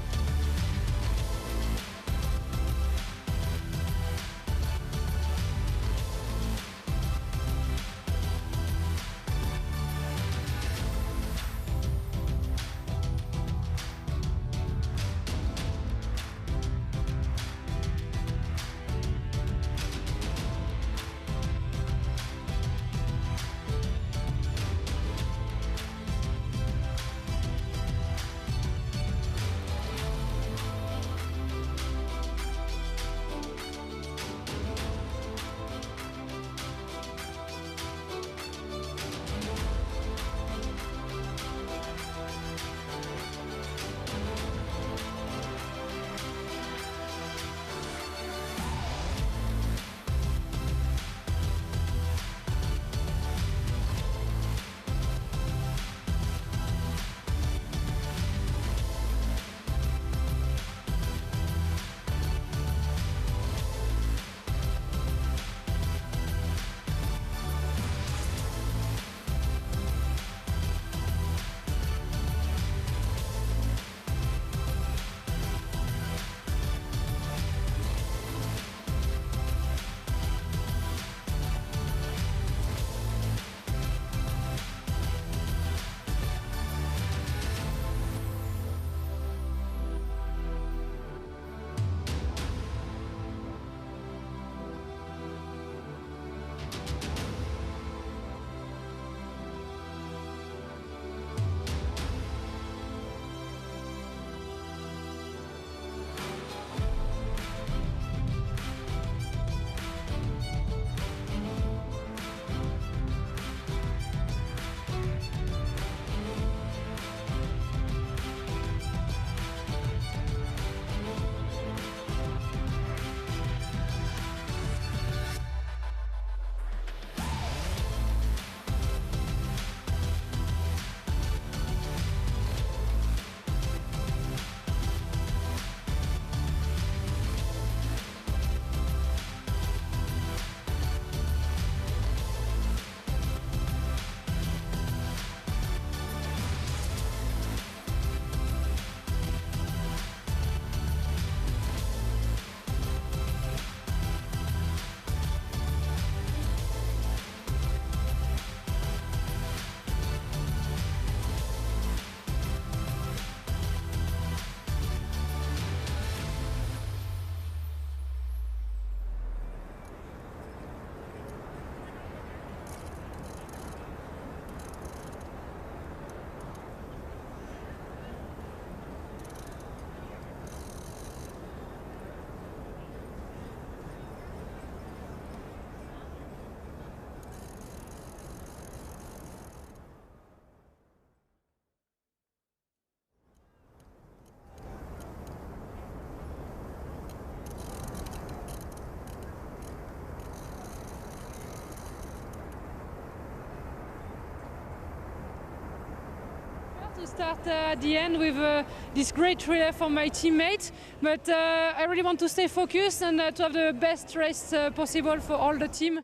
start at the end with this great relay for my teammate, but I really want to stay focused and to have the best race possible for all the team.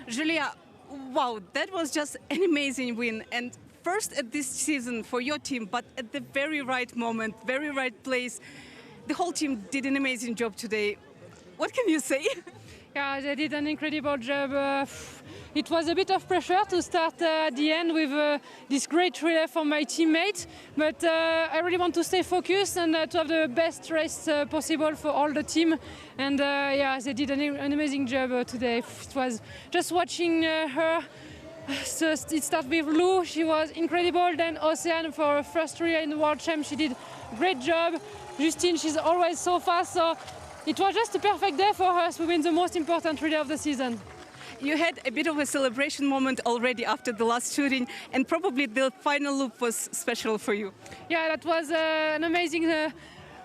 Julia, wow, that was just an amazing win. And first at this season for your team, but at the very right moment, very right place. The whole team did an amazing job today. What can you say? Yeah, they did an incredible job. It was a bit of pressure to start at the end with this great relay for my teammate, but I really want to stay focused and to have the best race possible for all the team. And yeah, they did an amazing job today. It was just watching her. So it started with Lou, she was incredible. Then Ocean for her first relay in the World Champ, she did a great job. Justine, she's always so fast, so it was just a perfect day for us to win the most important relay of the season. You had a bit of a celebration moment already after the last shooting, and probably the final loop was special for you. Yeah, that was an amazing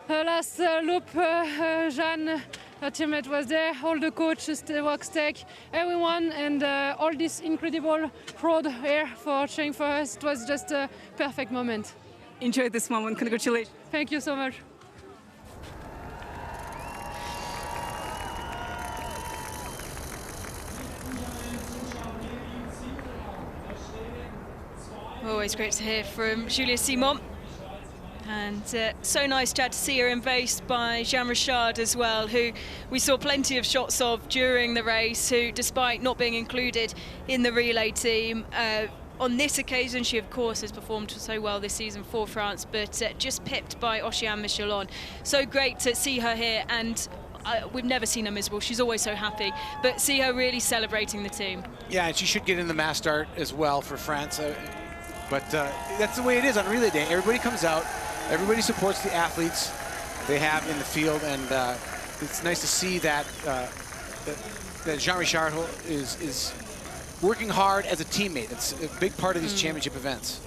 last loop. Jeanne, her teammate, was there, all the coaches, the Workstech, everyone, and all this incredible crowd here for cheering for us. It was just a perfect moment. Enjoy this moment. Congratulations. Thank you so much. Always great to hear from Julia Simon. And so nice, Chad, to see her embraced by Jean Richard as well, who we saw plenty of shots of during the race, who, despite not being included in the relay team, on this occasion, she of course has performed so well this season for France, but just pipped by Oceane Michelon. So great to see her here, and we've never seen her miserable. She's always so happy, but see her really celebrating the team. Yeah, and she should get in the mass start as well for France. But that's the way it is on relay day. Everybody comes out, everybody supports the athletes they have in the field, and it's nice to see that that Jean Richard is working hard as a teammate. It's a big part of these championship events.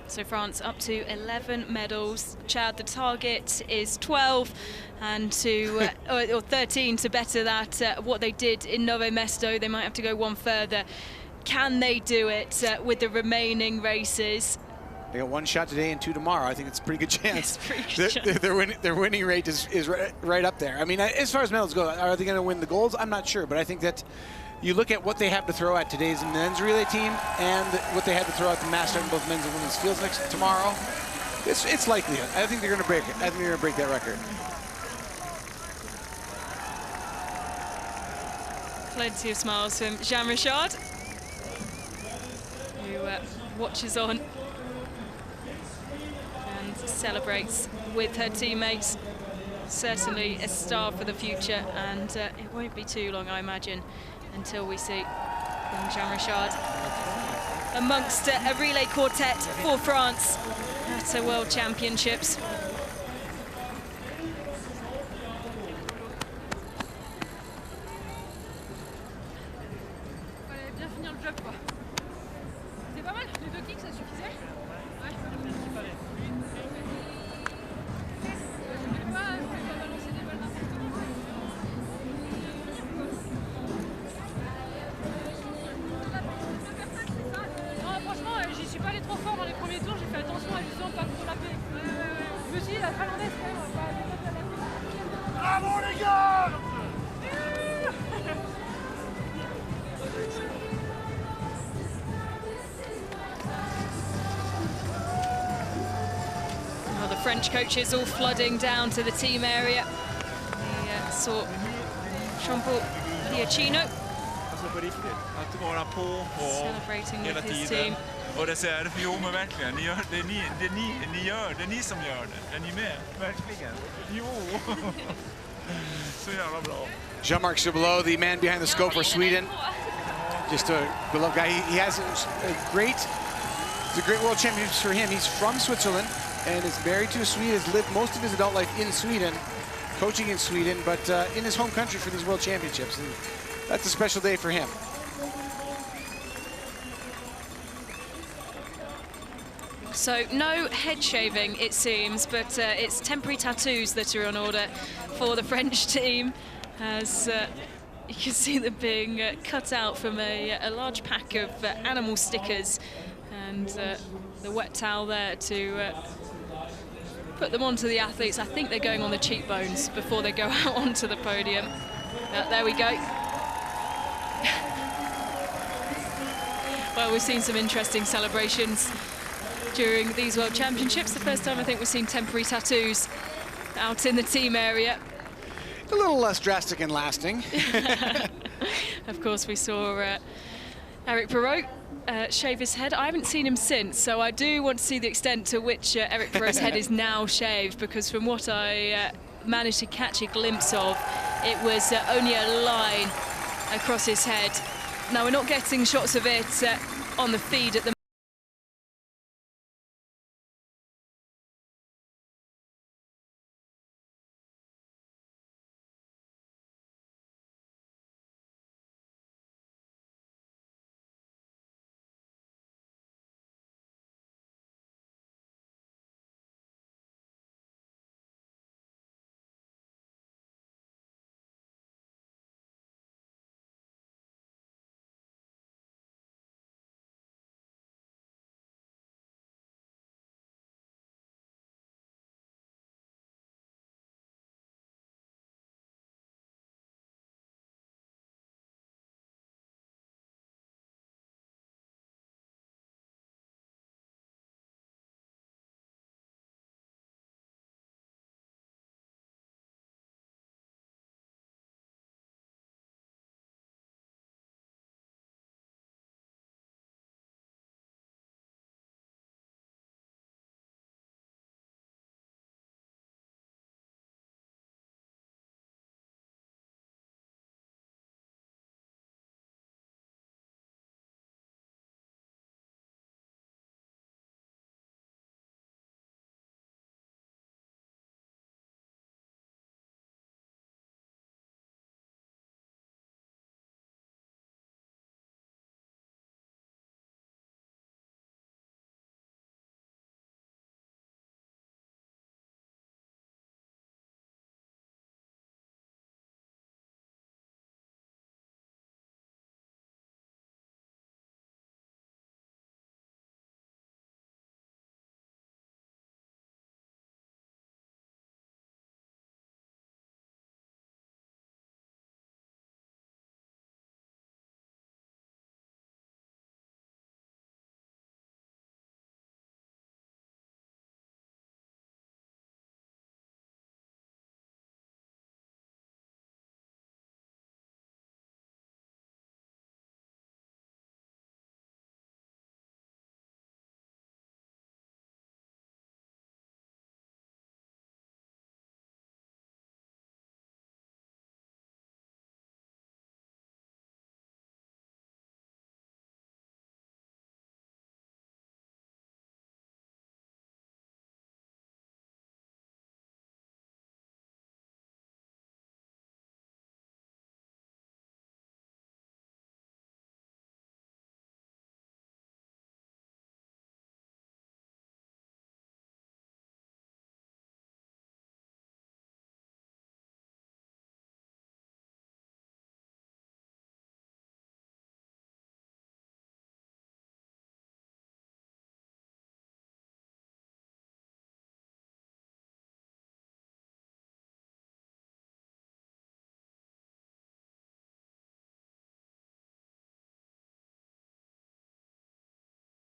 So France up to 11 medals. Chad, the target is 12 and to or 13 to better that what they did in Novo Mesto. They might have to go one further. Can they do it with the remaining races? They got one shot today and two tomorrow. I think it's a pretty good chance. It's pretty good Their winning rate is right up there. I mean, as far as medals go, are they going to win the golds? I'm not sure, but I think that you look at what they have to throw at today's men's relay team and what they have to throw at the mass start in both men's and women's fields tomorrow. It's likely. I think they're going to break it. I think they're going to break that record. Plenty of smiles from Jean Richard, who watches on and celebrates with her teammates. Certainly a star for the future, and it won't be too long, I imagine, until we see young Jean Richard amongst a relay quartet for France at the World Championships. Well, the French coaches all flooding down to the team area. We saw Jean-Paul Piacino celebrating with his team. Och det säger det för jo men verkligen, det är ni som gör det. Är ni med? Verkligen. Jo. Så jävla bra. Jean-Marc Chabot, the man behind the scope for Sweden. Just a beloved guy. He has it's a great world championships for him. He's from Switzerland and is married to a Swede, has lived most of his adult life in Sweden, coaching in Sweden, but in his home country for these world championships. And that's a special day for him. So no head shaving, it seems, but it's temporary tattoos that are on order for the French team, as you can see them being cut out from a large pack of animal stickers, and the wet towel there to put them onto the athletes. I think they're going on the cheekbones before they go out onto the podium. There we go. Well, we've seen some interesting celebrations during these World Championships. The first time I think we've seen temporary tattoos out in the team area. A little less drastic and lasting. Of course, we saw Eric Perrault shave his head. I haven't seen him since, so I do want to see the extent to which Eric Perrault's head is now shaved, because from what I managed to catch a glimpse of, it was only a line across his head. Now, we're not getting shots of it on the feed at the moment.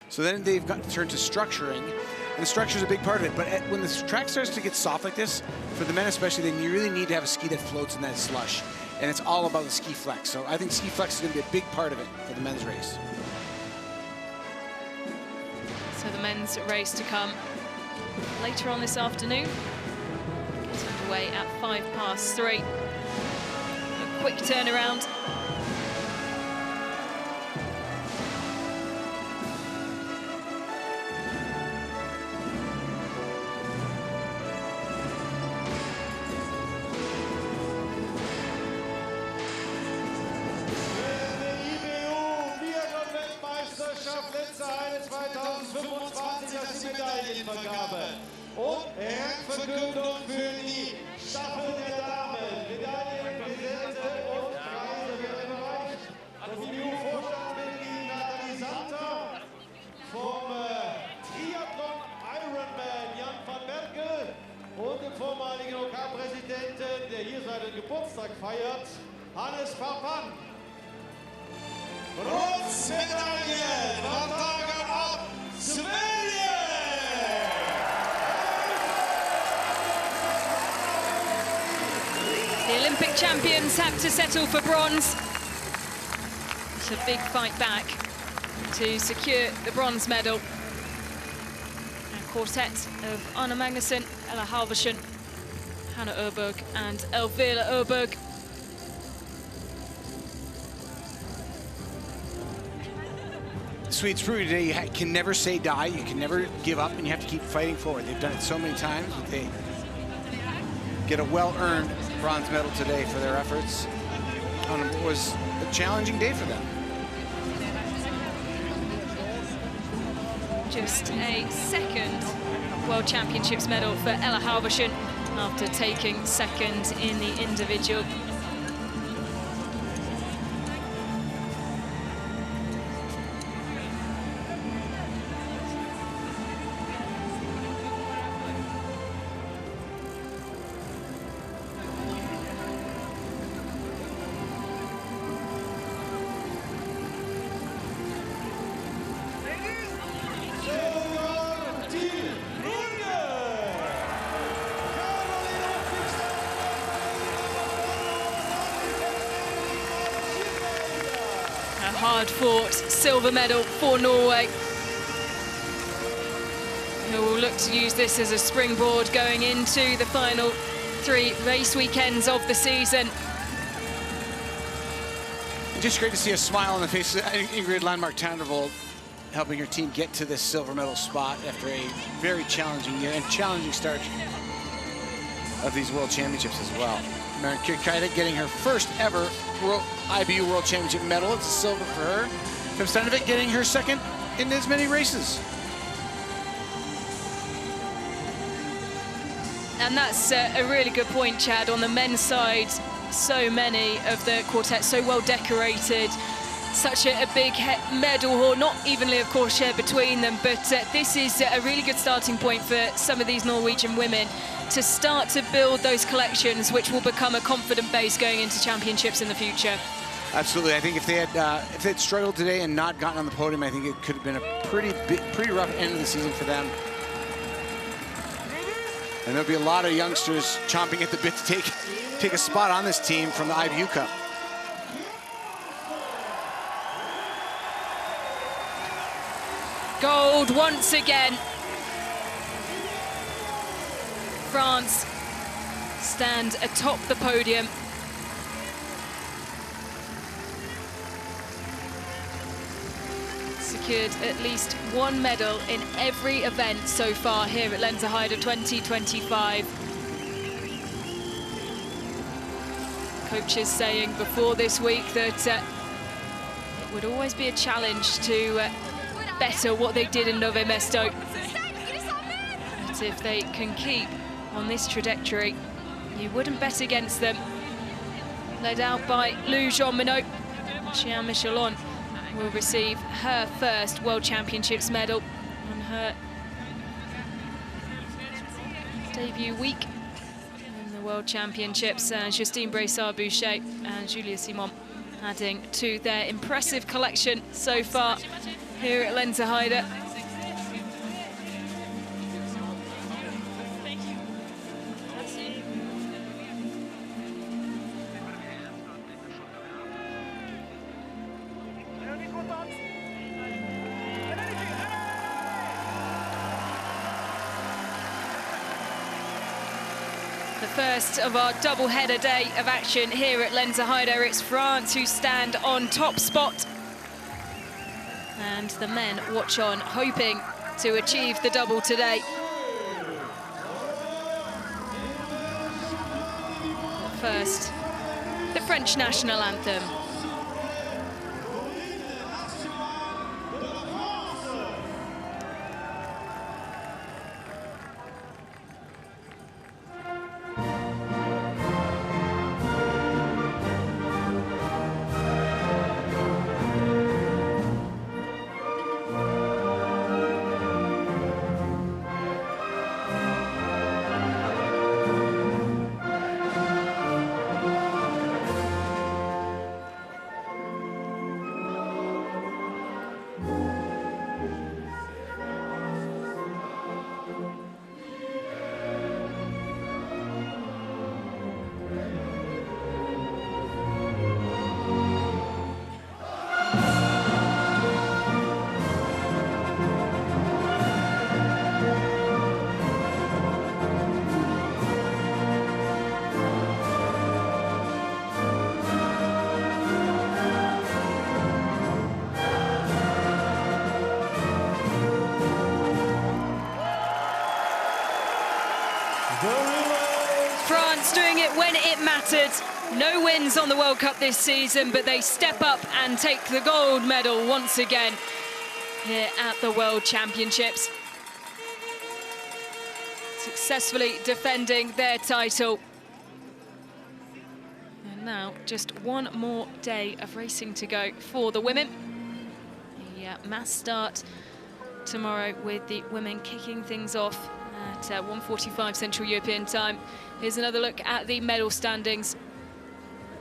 So then they've got to turn to structuring, and the structure is a big part of it. But when the track starts to get soft like this, for the men especially, then you really need to have a ski that floats in that slush. And it's all about the ski flex. So I think ski flex is going to be a big part of it for the men's race. So the men's race to come later on this afternoon. Gets underway at 3:05. A quick turnaround. Biathlon-Weltmeisterschaft Lenzerheide 2025 erste Medaillenvergabe. Und Rangverkündung für die Staffel der Damen. Medaillen, Präsente und Preise werden überreicht. Vom EU-Vorstandsmitglied Nathalie Santer, vom Triathlon Ironman Jan van Berkel und dem vormaligen OK-Präsidenten, der hier seinen Geburtstag feiert, Hannes Papan. Bronzemedaille, Wattagen ab Sverige! The Olympic champions have to settle for bronze. It's a big fight back to secure the bronze medal. A quartet of Anna Magnusson, Ella Halvorsen, Hanna Öberg and Elvira Öberg. Swedes prove today you can never say die, you can never give up, and you have to keep fighting forward. They've done it so many times, but they get a well-earned bronze medal today for their efforts on what was a challenging day for them. Just a second World Championships medal for Ella Halvorsen after taking second in the individual. Hard-fought silver medal for Norway, who will look to use this as a springboard going into the final 3 race weekends of the season. Just great to see a smile on the face of Ingrid Landmark-Tandervold, helping her team get to this silver medal spot after a very challenging year and challenging start of these World Championships as well. Maren Kyrkjeide getting her first ever IBU World Championship medal. It's a silver for her. From Stenevik getting her second in as many races. And that's a really good point, Chad. On the men's side, so many of the quartets so well decorated. Such a big medal haul, not evenly, of course, shared between them, but this is a really good starting point for some of these Norwegian women to start to build those collections, which will become a confident base going into championships in the future. Absolutely. I think if they'd struggled today and not gotten on the podium, I think it could have been a pretty rough end of the season for them. And there'll be a lot of youngsters chomping at the bit to take a spot on this team from the IBU Cup. Gold once again. France stand atop the podium. Secured at least one medal in every event so far here at Lenzerheide 2025. Coaches saying before this week that it would always be a challenge to better what they did in Nové Mesto. But if they can keep on this trajectory, you wouldn't bet against them. Led out by Lou Jean-Minot, Chian Michelon will receive her first World Championships medal on her debut week in the World Championships. Justine Bressard-Boucher and Julia Simon adding to their impressive collection so far here at Lenzerheide. The first of our double-header day of action here at Lenzerheide. It's France who stand on top spot. And the men watch on, hoping to achieve the double today. But first, the French national anthem. France doing it when it mattered. No wins on the World Cup this season, but they step up and take the gold medal once again here at the World Championships. Successfully defending their title. And now just one more day of racing to go for the women. The mass start tomorrow with the women kicking things off at 1:45 Central European time. Here's another look at the medal standings.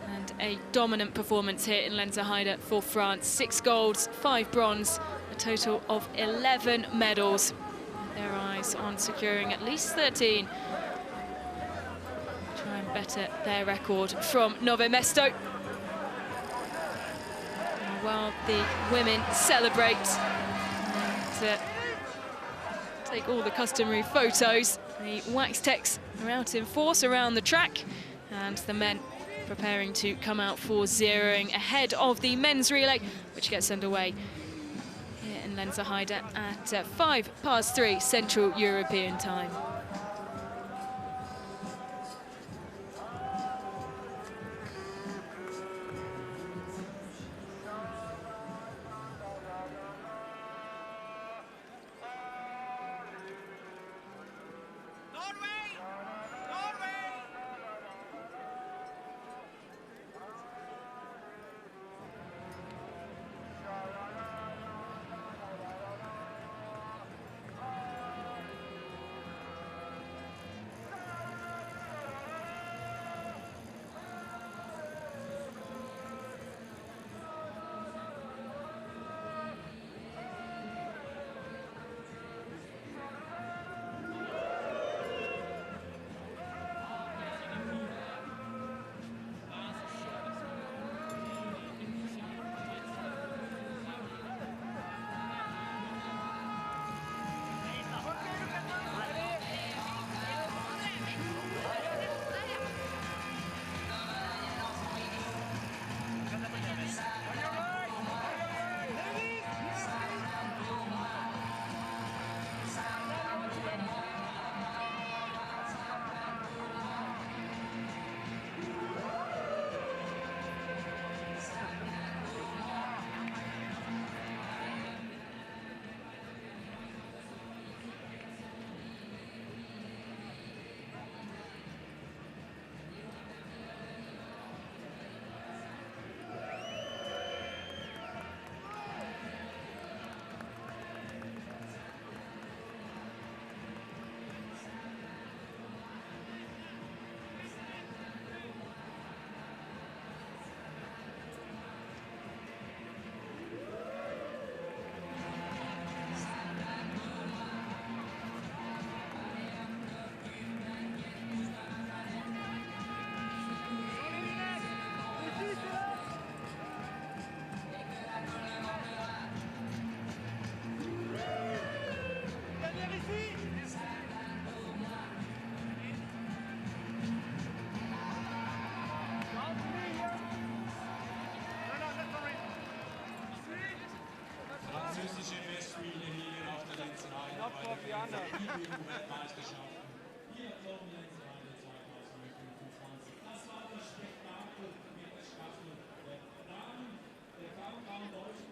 And a dominant performance here in Lenzerheide for France. 6 golds, 5 bronze, a total of 11 medals. Their eyes on securing at least 13. Try and better their record from Novo Mesto. While the women celebrate and take all the customary photos, the wax techs are out in force around the track, and the men preparing to come out for zeroing ahead of the men's relay, which gets underway here in Lenzerheide at 3:05 Central European time. EU-Weltmeisterschaften. Biathlon Lenzerheide 2025. Das war das Spektakel mit der Staffel der Damen. Der Countdown läuft.